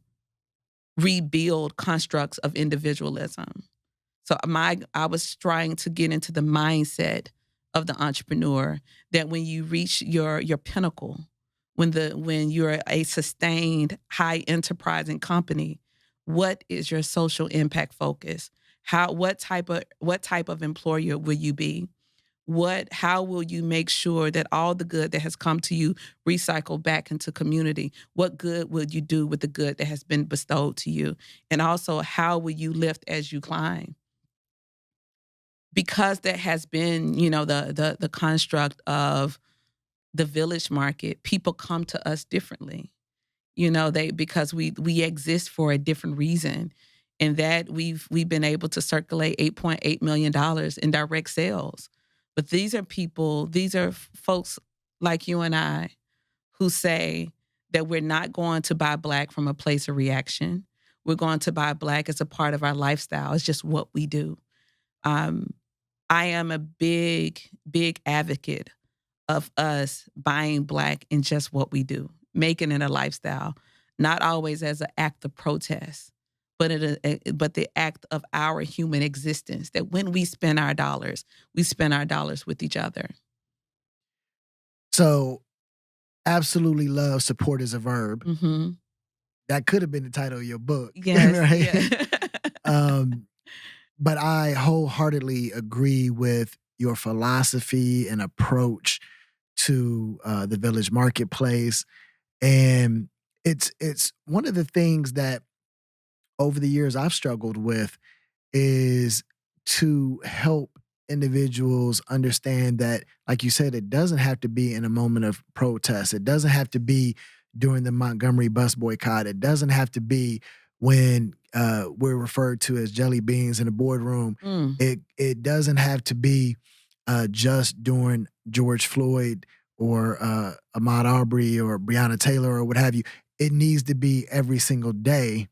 rebuild constructs of individualism. So I was trying to get into the mindset of the entrepreneur, that when you reach your pinnacle, when you're a sustained, high enterprising company, what is your social impact focus? What type of employer will you be? How will you make sure that all the good that has come to you recycle back into community? What good will you do with the good that has been bestowed to you? And also, how will you lift as you climb? Because that has been, the construct of the Village Market, people come to us differently. Because we exist for a different reason. And that we've been able to circulate $8.8 million in direct sales. But these are folks like you and I who say that we're not going to buy Black from a place of reaction. We're going to buy Black as a part of our lifestyle. It's just what we do. I am a big, big advocate of us buying Black in just what we do, making it a lifestyle, not always as an act of protest, but the act of our human existence, that when we spend our dollars with each other. So, absolutely love support as a verb. Mm-hmm. That could have been the title of your book. Yes, right? Yeah. But I wholeheartedly agree with your philosophy and approach to the Village Marketplace. And it's one of the things that over the years I've struggled with is to help individuals understand that, like you said, it doesn't have to be in a moment of protest. It doesn't have to be during the Montgomery bus boycott. It doesn't have to be when we're referred to as jelly beans in the boardroom. It doesn't have to be just during George Floyd or Ahmaud Arbery or Breonna Taylor or what have you. it needs to be every single day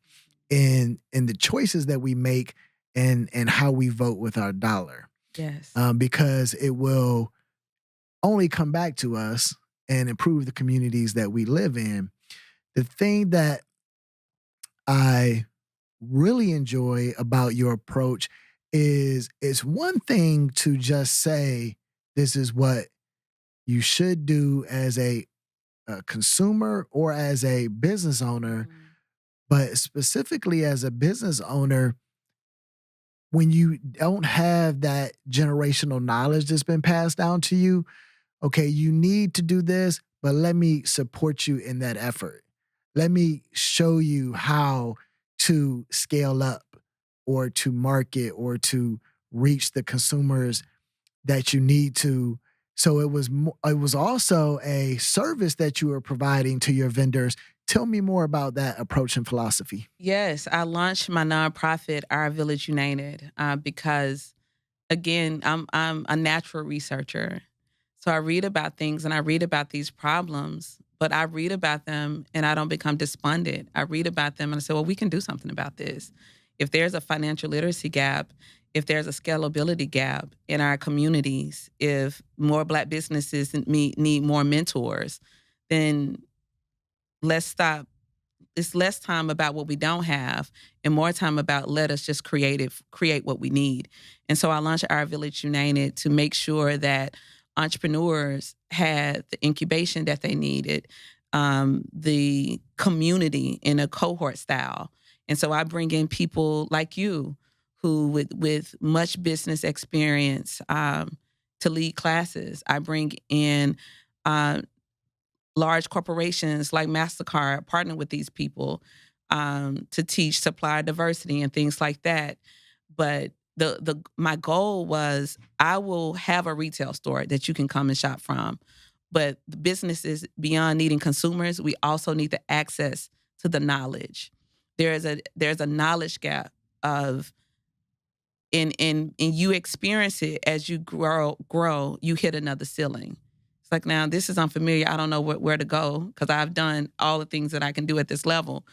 in the choices that we make and how we vote with our dollar. Yes. Because it will only come back to us and improve the communities that we live in. The thing that I really enjoy about your approach is it's one thing to just say this is what you should do as a consumer or as a business owner, but specifically as a business owner, when you don't have that generational knowledge that's been passed down to you, okay, you need to do this, but let me support you in that effort. Let me show you how to scale up or to market or to reach the consumers that you need to. So it was also a service that you were providing to your vendors. Tell me more about that approach and philosophy. Yes, I launched my nonprofit, Our Village United, because again, I'm a natural researcher. So I read about things and I read about these problems, but I read about them and I don't become despondent. I read about them and I say, well, we can do something about this. If there's a financial literacy gap, if there's a scalability gap in our communities, if more Black businesses need more mentors, then let's stop. It's less time about what we don't have and more time about let us just create what we need. And so I launched Our Village United to make sure that entrepreneurs had the incubation that they needed, the community in a cohort style. And so I bring in people like you who with much business experience to lead classes. I bring in large corporations like MasterCard partner with these people to teach supplier diversity and things like that. But my goal was I will have a retail store that you can come and shop from. But the businesses, beyond needing consumers, we also need the access to the knowledge. There's a knowledge gap of and you experience it as you grow, you hit another ceiling. It's like, now this is unfamiliar. I don't know where to go because I've done all the things that I can do at this level.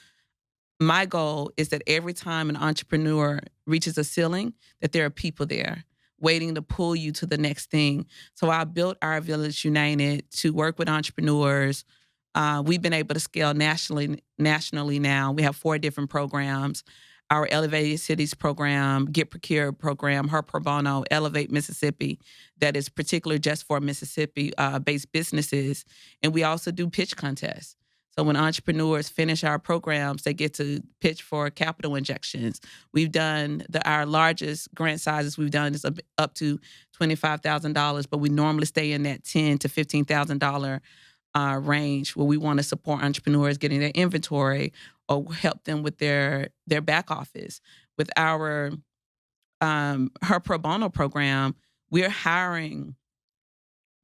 My goal is that every time an entrepreneur reaches a ceiling, that there are people there waiting to pull you to the next thing. So I built Our Village United to work with entrepreneurs. We've been able to scale nationally now. We have 4 different programs. Our Elevated Cities program, Get Procured program, Her Pro Bono, Elevate Mississippi, that is particular just for Mississippi-based businesses. And we also do pitch contests. So when entrepreneurs finish our programs, they get to pitch for capital injections. We've done our largest grant sizes we've done is up to $25,000, but we normally stay in that $10,000 to $15,000 range where we want to support entrepreneurs getting their inventory or help them with their back office. With our Her Pro Bono program, we're hiring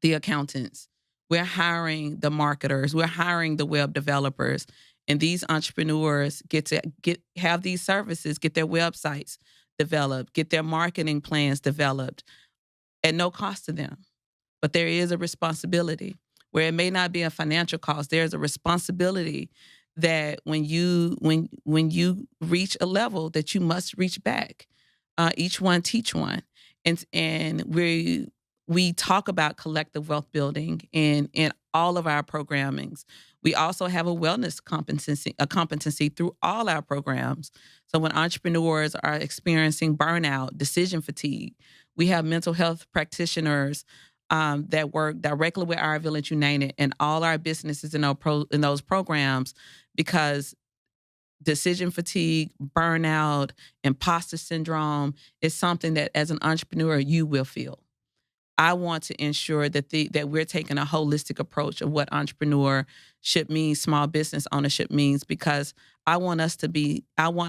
the accountants. We're hiring the marketers. We're hiring the web developers. And these entrepreneurs get to have these services, get their websites developed, get their marketing plans developed at no cost to them. But there is a responsibility where it may not be a financial cost. There's a responsibility that when you reach a level that you must reach back. Each one teach one. And we talk about collective wealth building in all of our programmings. We also have a wellness competency through all our programs. So when entrepreneurs are experiencing burnout, decision fatigue, we have mental health practitioners that work directly with Our Village United and all our businesses in those programs, because decision fatigue, burnout, imposter syndrome is something that as an entrepreneur you will feel. I want to ensure that we're taking a holistic approach of what entrepreneurship means, small business ownership means, because I want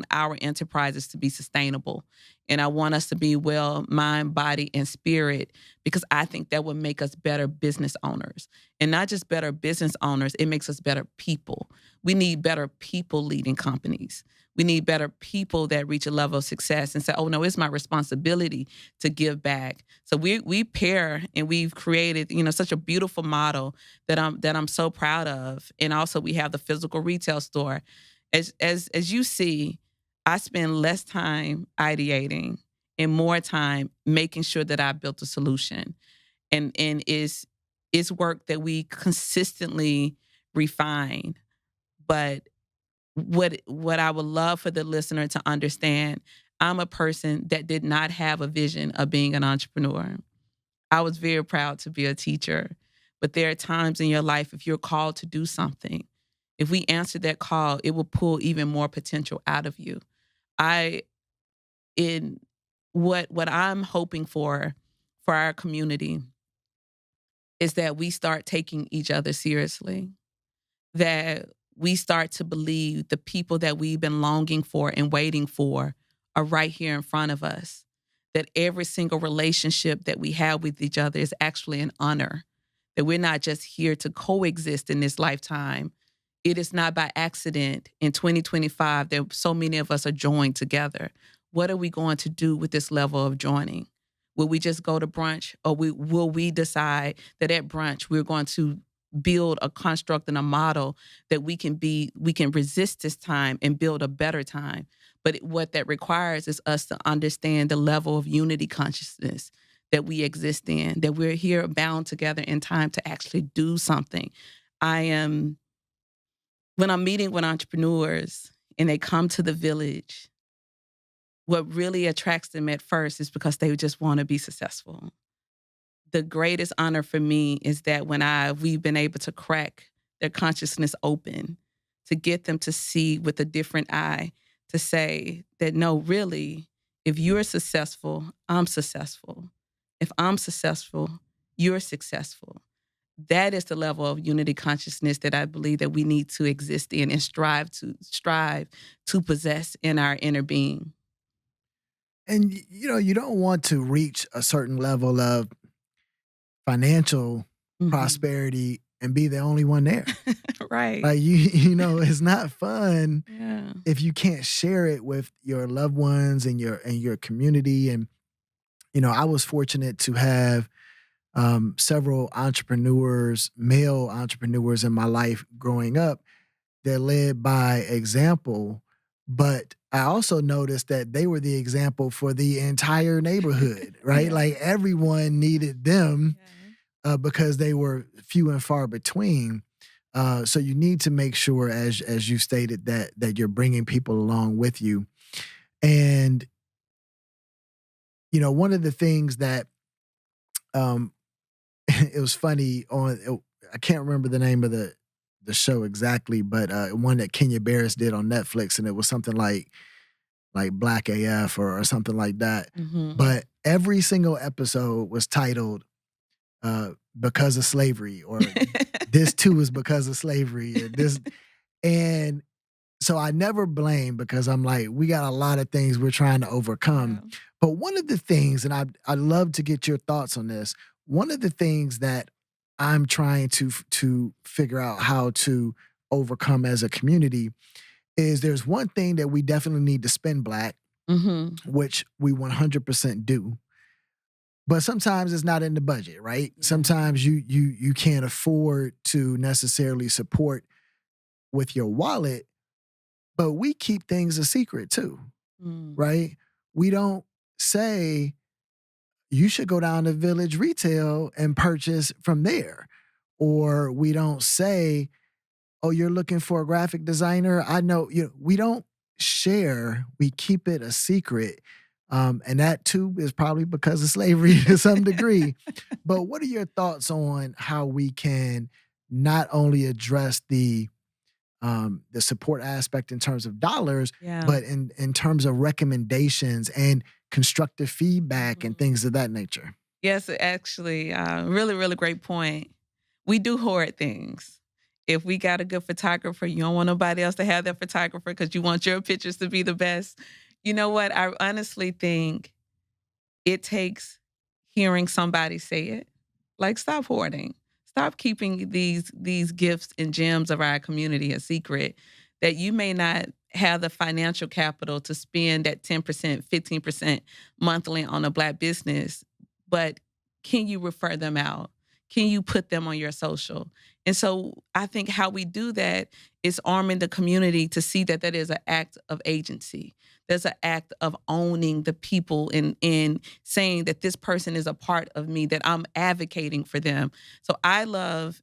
our enterprises to be sustainable. And I want us to be well, mind, body, and spirit, because I think that would make us better business owners. And not just better business owners, it makes us better people. We need better people leading companies. We need better people that reach a level of success and say, oh no, it's my responsibility to give back. So we pair, and we've created, such a beautiful model that I'm so proud of. And also we have the physical retail store. As you see, I spend less time ideating and more time making sure that I built a solution. And it's work that we consistently refine. But what I would love for the listener to understand, I'm a person that did not have a vision of being an entrepreneur. I was very proud to be a teacher. But there are times in your life, if you're called to do something, if we answer that call, it will pull even more potential out of you. What I'm hoping for our community is that we start taking each other seriously, that we start to believe the people that we've been longing for and waiting for are right here in front of us, that every single relationship that we have with each other is actually an honor, that we're not just here to coexist in this lifetime. It is not by accident in 2025 that so many of us are joined together. What are we going to do with this level of joining? Will we just go to brunch, or will we decide that at brunch we're going to build a construct and a model that we can resist this time and build a better time? But what that requires is us to understand the level of unity consciousness that we exist in, that we're here bound together in time to actually do something. When I'm meeting with entrepreneurs and they come to the village, what really attracts them at first is because they just want to be successful. The greatest honor for me is that when we've been able to crack their consciousness open, to get them to see with a different eye, to say that, no, really, if you're successful, I'm successful. If I'm successful, you're successful. That is the level of unity consciousness that I believe that we need to exist in and strive to possess in our inner being. And, you don't want to reach a certain level of financial prosperity and be the only one there. Right. Like, it's not fun if you can't share it with your loved ones and your community. And, I was fortunate to have several male entrepreneurs in my life growing up. They're led by example, but I also noticed that they were the example for the entire neighborhood, right? Yeah. Like, everyone needed them because they were few and far between. So you need to make sure, as you stated, that you're bringing people along with you. And, one of the things that it was funny I can't remember the name of the show exactly, but one that Kenya Barris did on Netflix, and it was something like Black AF or something like that. Mm-hmm. But every single episode was titled "Because of Slavery" or "This too is because of slavery." Or this, and so I never blame, because I'm like, we got a lot of things we're trying to overcome. Yeah. But one of the things, and I'd love to get your thoughts on this. One of the things that I'm trying to figure out how to overcome as a community is there's one thing that we definitely need to spend Black, which we 100% do. But sometimes it's not in the budget, right? Yeah. Sometimes you can't afford to necessarily support with your wallet, but we keep things a secret too, right? We don't say, you should go down to Village Retail and purchase from there. Or we don't say, oh, you're looking for a graphic designer? I know, we don't share, we keep it a secret. And that too is probably because of slavery to some degree. But what are your thoughts on how we can not only address the support aspect in terms of dollars, but in terms of recommendations and constructive feedback and things of that nature? Yes, actually, really, really great point. We do hoard things. If we got a good photographer, you don't want nobody else to have that photographer because you want your pictures to be the best. You know what? I honestly think it takes hearing somebody say it. Like, stop hoarding. Stop keeping these gifts and gems of our community a secret that you may not have the financial capital to spend that 10%, 15% monthly on a Black business, but can you refer them out? Can you put them on your social? And so I think how we do that is arming the community to see that that is an act of agency. There's an act of owning the people and saying that this person is a part of me, that I'm advocating for them. So I love,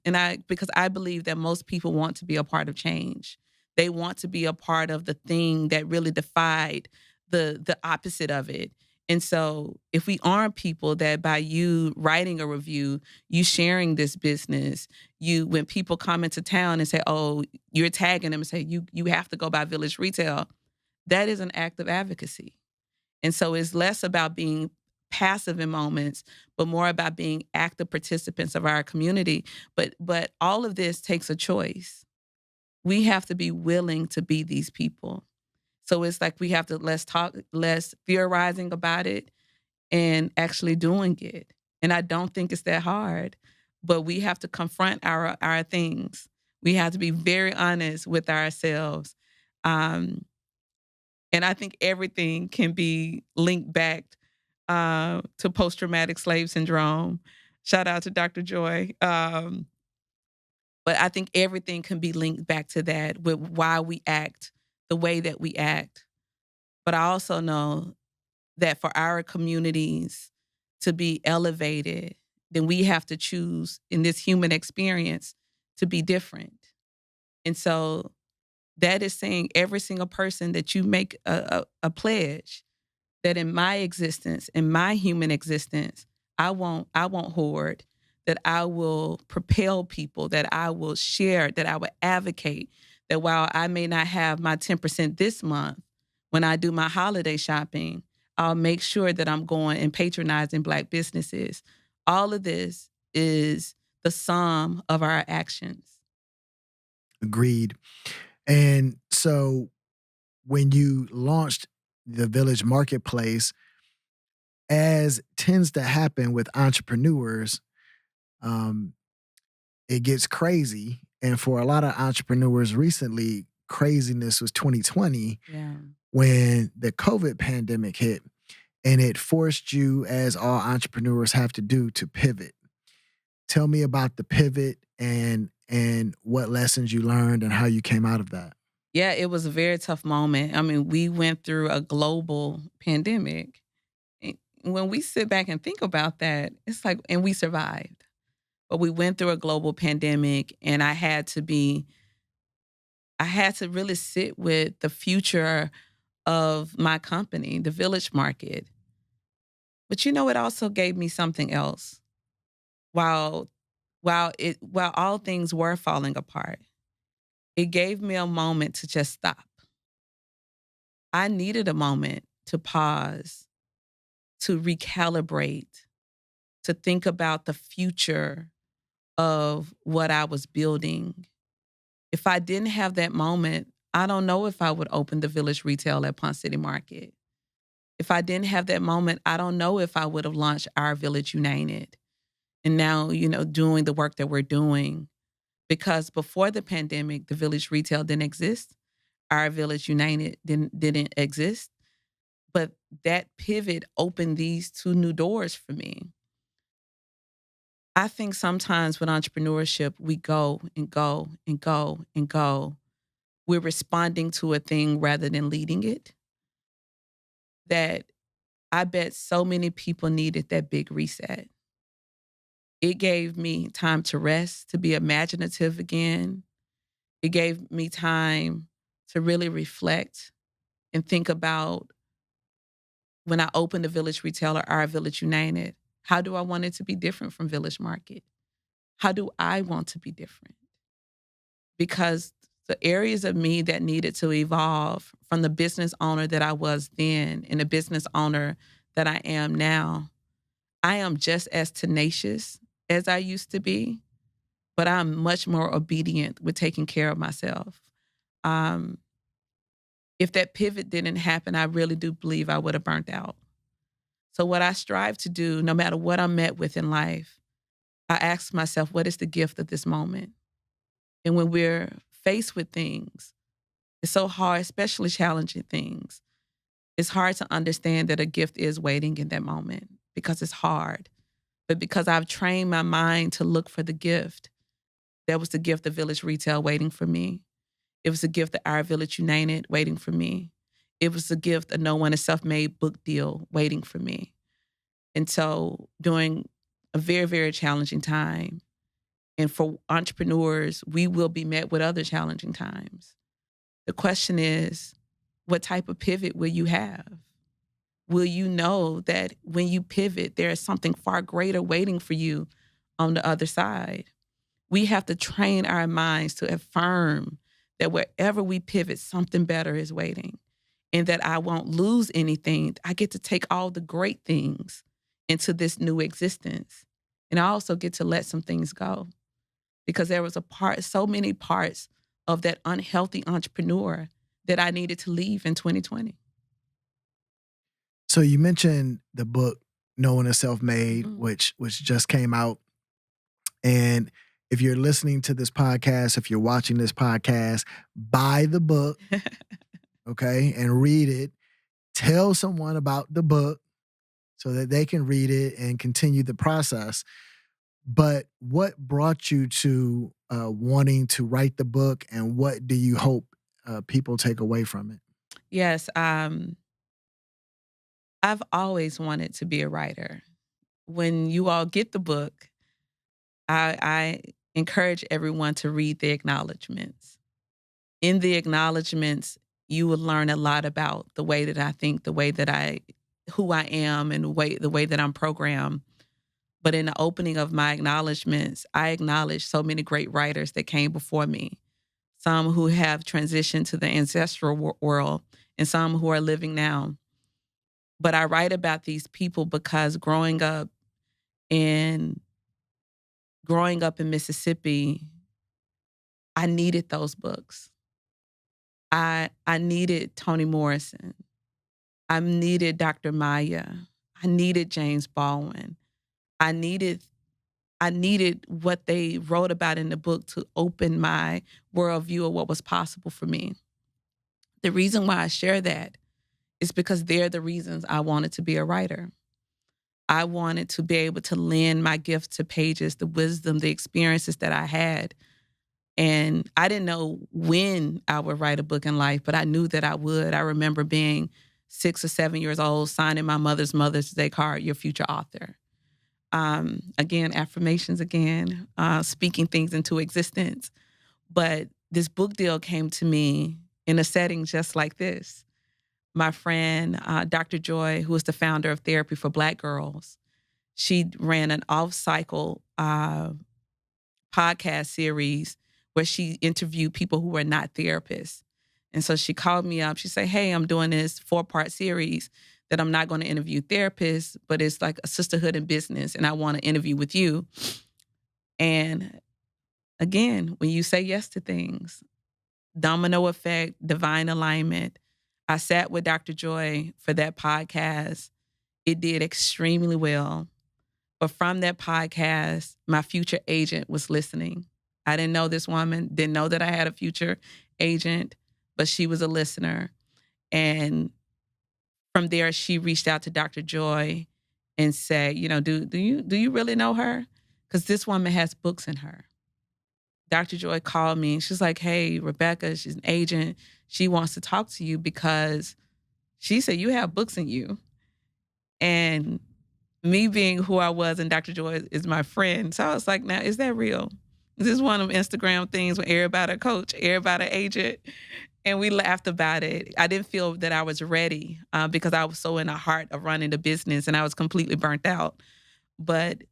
because I believe that most people want to be a part of change. They want to be a part of the thing that really defied the opposite of it. And so if we arm people that by you writing a review, you sharing this business, when people come into town and say, oh, you're tagging them and say, you have to go by Village Retail, that is an act of advocacy. And so it's less about being passive in moments, but more about being active participants of our community. But all of this takes a choice. We have to be willing to be these people. So it's like we have to less theorizing about it and actually doing it. And I don't think it's that hard, but we have to confront our things. We have to be very honest with ourselves. And I think everything can be linked back to post-traumatic slave syndrome. Shout out to Dr. Joy. But I think everything can be linked back to that with why we act the way that we act. But I also know that for our communities to be elevated, then we have to choose in this human experience to be different. And so that is saying every single person that you make a pledge that in my existence, in my human existence, I won't hoard, that I will propel people, that I will share, that I will advocate, that while I may not have my 10% this month, when I do my holiday shopping, I'll make sure that I'm going and patronizing Black businesses. All of this is the sum of our actions. Agreed. And so when you launched the Village Marketplace, as tends to happen with entrepreneurs, it gets crazy. And for a lot of entrepreneurs recently, craziness was 2020 when the COVID pandemic hit, and it forced you, as all entrepreneurs have to do, to pivot. Tell me about the pivot and what lessons you learned and how you came out of that. Yeah, it was a very tough moment. I mean, we went through a global pandemic. When we sit back and think about that, it's like, and we survived. But we went through a global pandemic, and I had to really sit with the future of my company, the Village Market. But it also gave me something else. While all things were falling apart, it gave me a moment to just stop. I needed a moment to pause, to recalibrate, to think about the future of what I was building. If I didn't have that moment, I don't know if I would open the Village Retail at Ponce City Market. If I didn't have that moment, I don't know if I would have launched Our Village United. And now, doing the work that we're doing. Because before the pandemic, the Village Retail didn't exist. Our Village United didn't exist. But that pivot opened these two new doors for me. I think sometimes with entrepreneurship, we go and go and go and go. We're responding to a thing rather than leading it. That I bet so many people needed that big reset. It gave me time to rest, to be imaginative again. It gave me time to really reflect and think about, when I opened the Village Retailer, Our Village United, how do I want it to be different from Village Market? How do I want to be different? Because the areas of me that needed to evolve from the business owner that I was then and the business owner that I am now, I am just as tenacious as I used to be, but I'm much more obedient with taking care of myself. Um, if that pivot didn't happen, I really do believe I would have burnt out. So what I strive to do, no matter what I'm met with in life, I ask myself, what is the gift of this moment? And when we're faced with things, it's so hard, especially challenging things. It's hard to understand that a gift is waiting in that moment because it's hard. But because I've trained my mind to look for the gift, that was the gift of Village Retail waiting for me. It was the gift of Our Village United waiting for me. It was the gift of No One is Self-Made book deal waiting for me. And so during a very, very challenging time, and for entrepreneurs, we will be met with other challenging times. The question is, what type of pivot will you have? Will you know that when you pivot, there is something far greater waiting for you on the other side? We have to train our minds to affirm that wherever we pivot, something better is waiting, and that I won't lose anything. I get to take all the great things into this new existence. And I also get to let some things go, because there was so many parts of that unhealthy entrepreneur that I needed to leave in 2020. So you mentioned the book No One is Self-Made, which just came out. And if you're listening to this podcast, if you're watching this podcast, buy the book, okay, and read it. Tell someone about the book so that they can read it and continue the process. But what brought you to wanting to write the book, and what do you hope people take away from it? Yes, I've always wanted to be a writer. When you all get the book, I encourage everyone to read the acknowledgments. In the acknowledgments, you will learn a lot about the way that I think, who I am, and the way that I'm programmed. But in the opening of my acknowledgments, I acknowledge so many great writers that came before me, some who have transitioned to the ancestral world and some who are living now. But I write about these people because growing up in Mississippi, I needed those books. I needed Toni Morrison. I needed Dr. Maya. I needed James Baldwin. I needed what they wrote about in the book to open my worldview of what was possible for me. The reason why I share that is because they're the reasons I wanted to be a writer. I wanted to be able to lend my gift to pages, the wisdom, the experiences that I had. And I didn't know when I would write a book in life, but I knew that I would. I remember being 6 or 7 years old, signing my Mother's Day card, your future author. Again, affirmations again, speaking things into existence. But this book deal came to me in a setting just like this. My friend, Dr. Joy, who is the founder of Therapy for Black Girls, she ran an off-cycle podcast series where she interviewed people who were not therapists. And so she called me up. She said, hey, I'm doing this 4-part series that I'm not going to interview therapists, but it's like a sisterhood in business, and I want to interview with you. And again, when you say yes to things, domino effect, divine alignment. I sat with Dr. Joy for that podcast. It did extremely well. But from that podcast, my future agent was listening. I didn't know this woman, didn't know that I had a future agent, but she was a listener. And from there, she reached out to Dr. Joy and said, do you really know her? Because this woman has books in her. Dr. Joy called me and she's like, hey, Rebecca, she's an agent. She wants to talk to you because she said you have books in you. And me being who I was, and Dr. Joy is my friend. So I was like, now, is that real? Is this one of them Instagram things where everybody a coach, everybody an agent? And we laughed about it. I didn't feel that I was ready because I was so in the heart of running the business and I was completely burnt out. But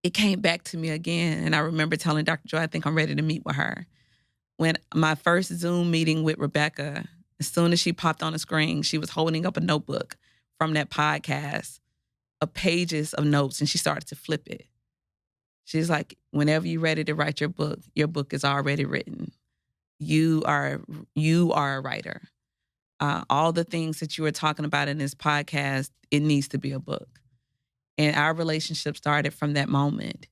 it came back to me again. And I remember telling Dr. Joy, I think I'm ready to meet with her. When my first Zoom meeting with Rebecca, as soon as she popped on the screen, she was holding up a notebook from that podcast of pages of notes, and she started to flip it. She's like, whenever you're ready to write your book is already written. You are a writer. All the things that you were talking about in this podcast, it needs to be a book. And our relationship started from that moment.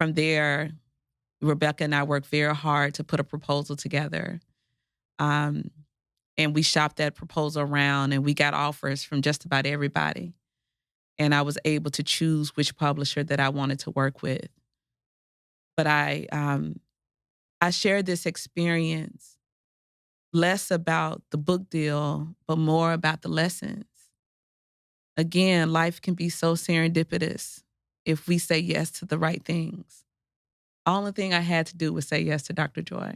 From there, Rebecca and I worked very hard to put a proposal together. And we shopped that proposal around, and we got offers from just about everybody. And I was able to choose which publisher that I wanted to work with. But I shared this experience less about the book deal, but more about the lessons. Again, life can be so serendipitous if we say yes to the right things. Only thing I had to do was say yes to Dr. Joy.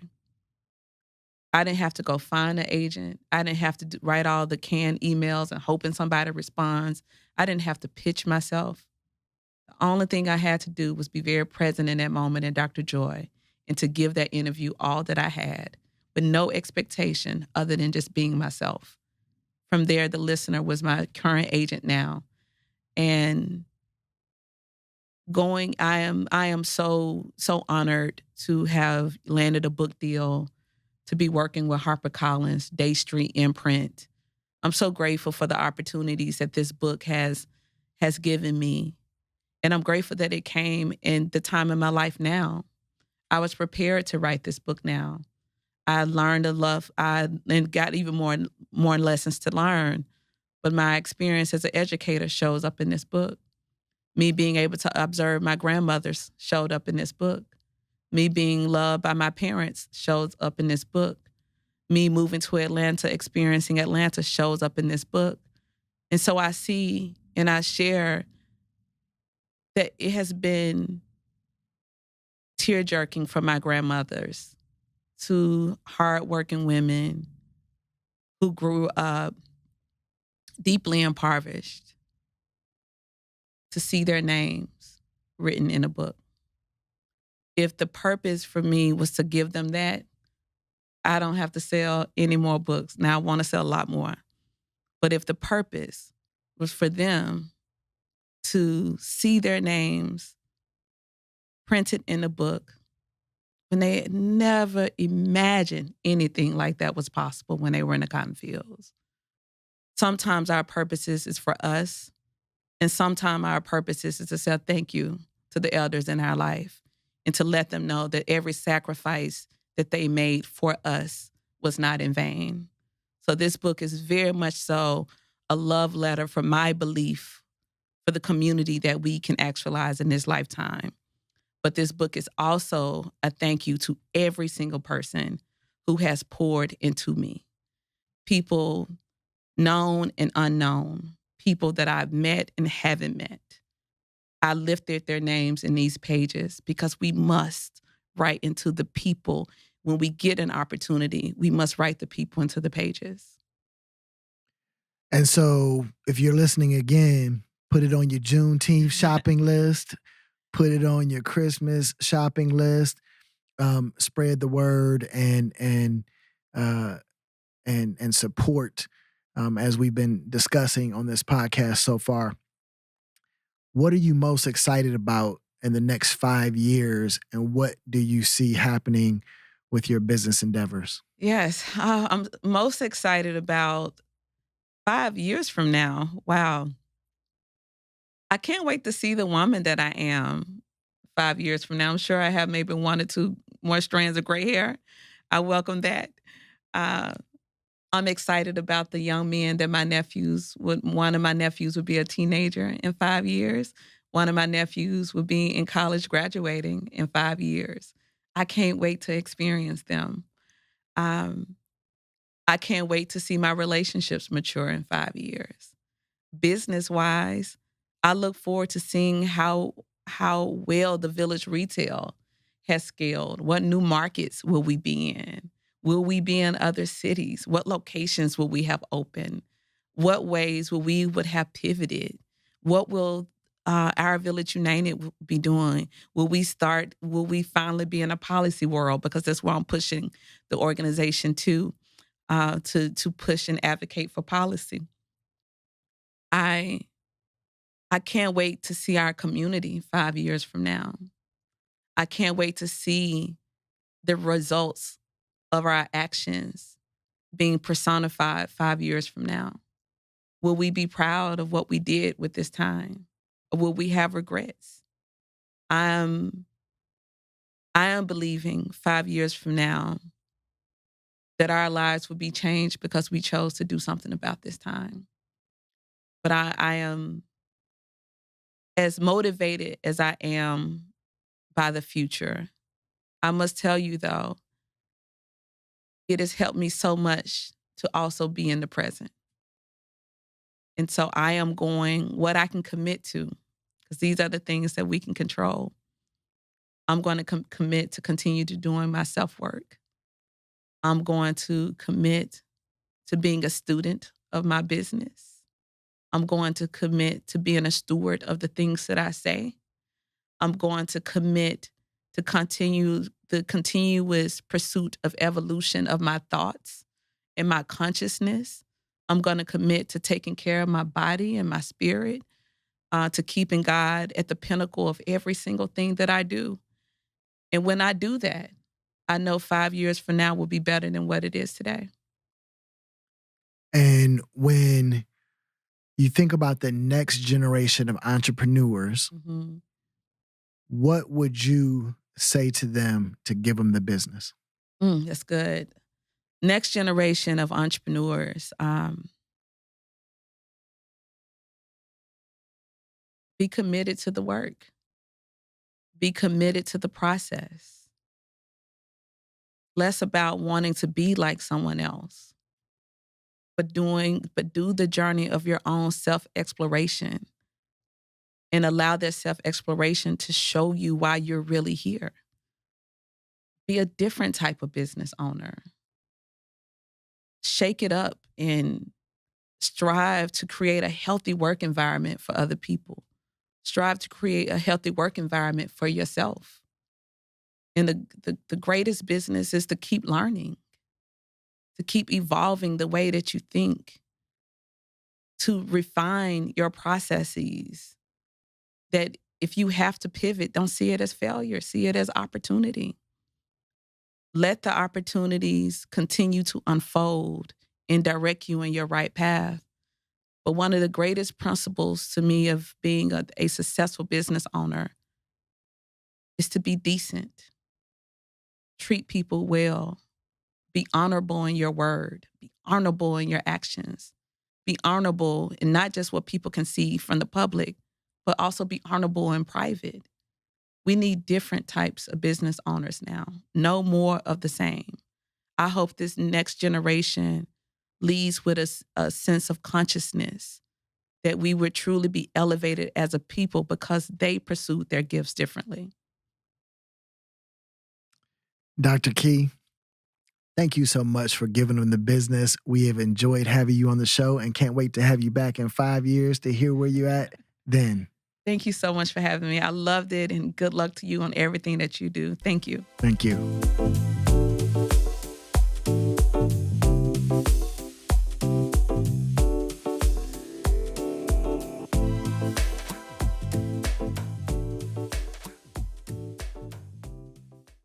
I didn't have to go find an agent. I didn't have to write all the canned emails and hoping somebody responds. I didn't have to pitch myself. The only thing I had to do was be very present in that moment in Dr. Joy and to give that interview all that I had with no expectation other than just being myself. From there, the listener was my current agent now. And I am so honored to have landed a book deal, to be working with HarperCollins, Day Street Imprint. I'm so grateful for the opportunities that this book has given me. And I'm grateful that it came in the time in my life now. I was prepared to write this book now. I learned and got even more lessons to learn. But my experience as an educator shows up in this book. Me being able to observe my grandmothers showed up in this book. Me being loved by my parents shows up in this book. Me moving to Atlanta, experiencing Atlanta shows up in this book. And so I see and I share that it has been tear-jerking for my grandmothers, to hardworking women who grew up deeply impoverished, to see their names written in a book. If the purpose for me was to give them that, I don't have to sell any more books. Now I want to sell a lot more. But if the purpose was for them to see their names printed in a book, when they had never imagined anything like that was possible when they were in the cotton fields. Sometimes our purposes is for us, and sometimes our purposes is to say thank you to the elders in our life and to let them know that every sacrifice that they made for us was not in vain. So this book is very much so a love letter for my belief for the community that we can actualize in this lifetime. But this book is also a thank you to every single person who has poured into me. People known and unknown, people that I've met and haven't met. I lifted their names in these pages because we must write into the people. When we get an opportunity, we must write the people into the pages. And so if you're listening again, put it on your Juneteenth shopping list. Put it on your Christmas shopping list. Spread the word and support as we've been discussing on this podcast so far. What are you most excited about in the next 5 years, and what do you see happening with your business endeavors? Yes, I'm most excited about 5 years from now. Wow. I can't wait to see the woman that I am 5 years from now. I'm sure I have maybe 1 or 2 more strands of gray hair. I welcome that. I'm excited about the young men that one of my nephews would be a teenager in 5 years. One of my nephews would be in college graduating in 5 years. I can't wait to experience them. I can't wait to see my relationships mature in 5 years. Business-wise, I look forward to seeing how well the Village Retail has scaled. What new markets will we be in? Will we be in other cities? What locations will we have open? What ways would have pivoted? What will our Village United be doing? Will we finally be in a policy world? Because that's where I'm pushing the organization to push and advocate for policy. I I can't wait to see our community 5 years from now. I can't wait to see the results of our actions being personified 5 years from now. Will we be proud of what we did with this time? Or will we have regrets? I am believing 5 years from now that our lives will be changed because we chose to do something about this time. But I am as motivated as I am by the future. I must tell you, though, it has helped me so much to also be in the present. And so I am going what I can commit to, because these are the things that we can control. I'm going to commit to continue to doing my self-work. I'm going to commit to being a student of my business. I'm going to commit to being a steward of the things that I say. I'm going to commit to continue the continuous pursuit of evolution of my thoughts and my consciousness. I'm going to commit to taking care of my body and my spirit, to keeping God at the pinnacle of every single thing that I do. And when I do that, I know 5 years from now will be better than what it is today. And when you think about the next generation of entrepreneurs, Mm-hmm. what would you say to them to give them the business? That's good. Next generation of entrepreneurs, be committed to the work. Be committed to the process. Less about wanting to be like someone else, but do the journey of your own self-exploration and allow that self-exploration to show you why you're really here. Be a different type of business owner. Shake it up and strive to create a healthy work environment for other people. Strive to create a healthy work environment for yourself. And the greatest business is to keep learning, to keep evolving the way that you think, to refine your processes. That if you have to pivot, don't see it as failure, see it as opportunity. Let the opportunities continue to unfold and direct you in your right path. But one of the greatest principles to me of being a successful business owner is to be decent, treat people well, be honorable in your word, be honorable in your actions, be honorable in not just what people can see from the public, but also be honorable in private. We need different types of business owners now, no more of the same. I hope this next generation leads with a sense of consciousness that we would truly be elevated as a people because they pursued their gifts differently. Dr. Key, thank you so much for giving them the business. We have enjoyed having you on the show and can't wait to have you back in 5 years to hear where you're at then. Thank you so much for having me. I loved it, and good luck to you on everything that you do. Thank you. Thank you.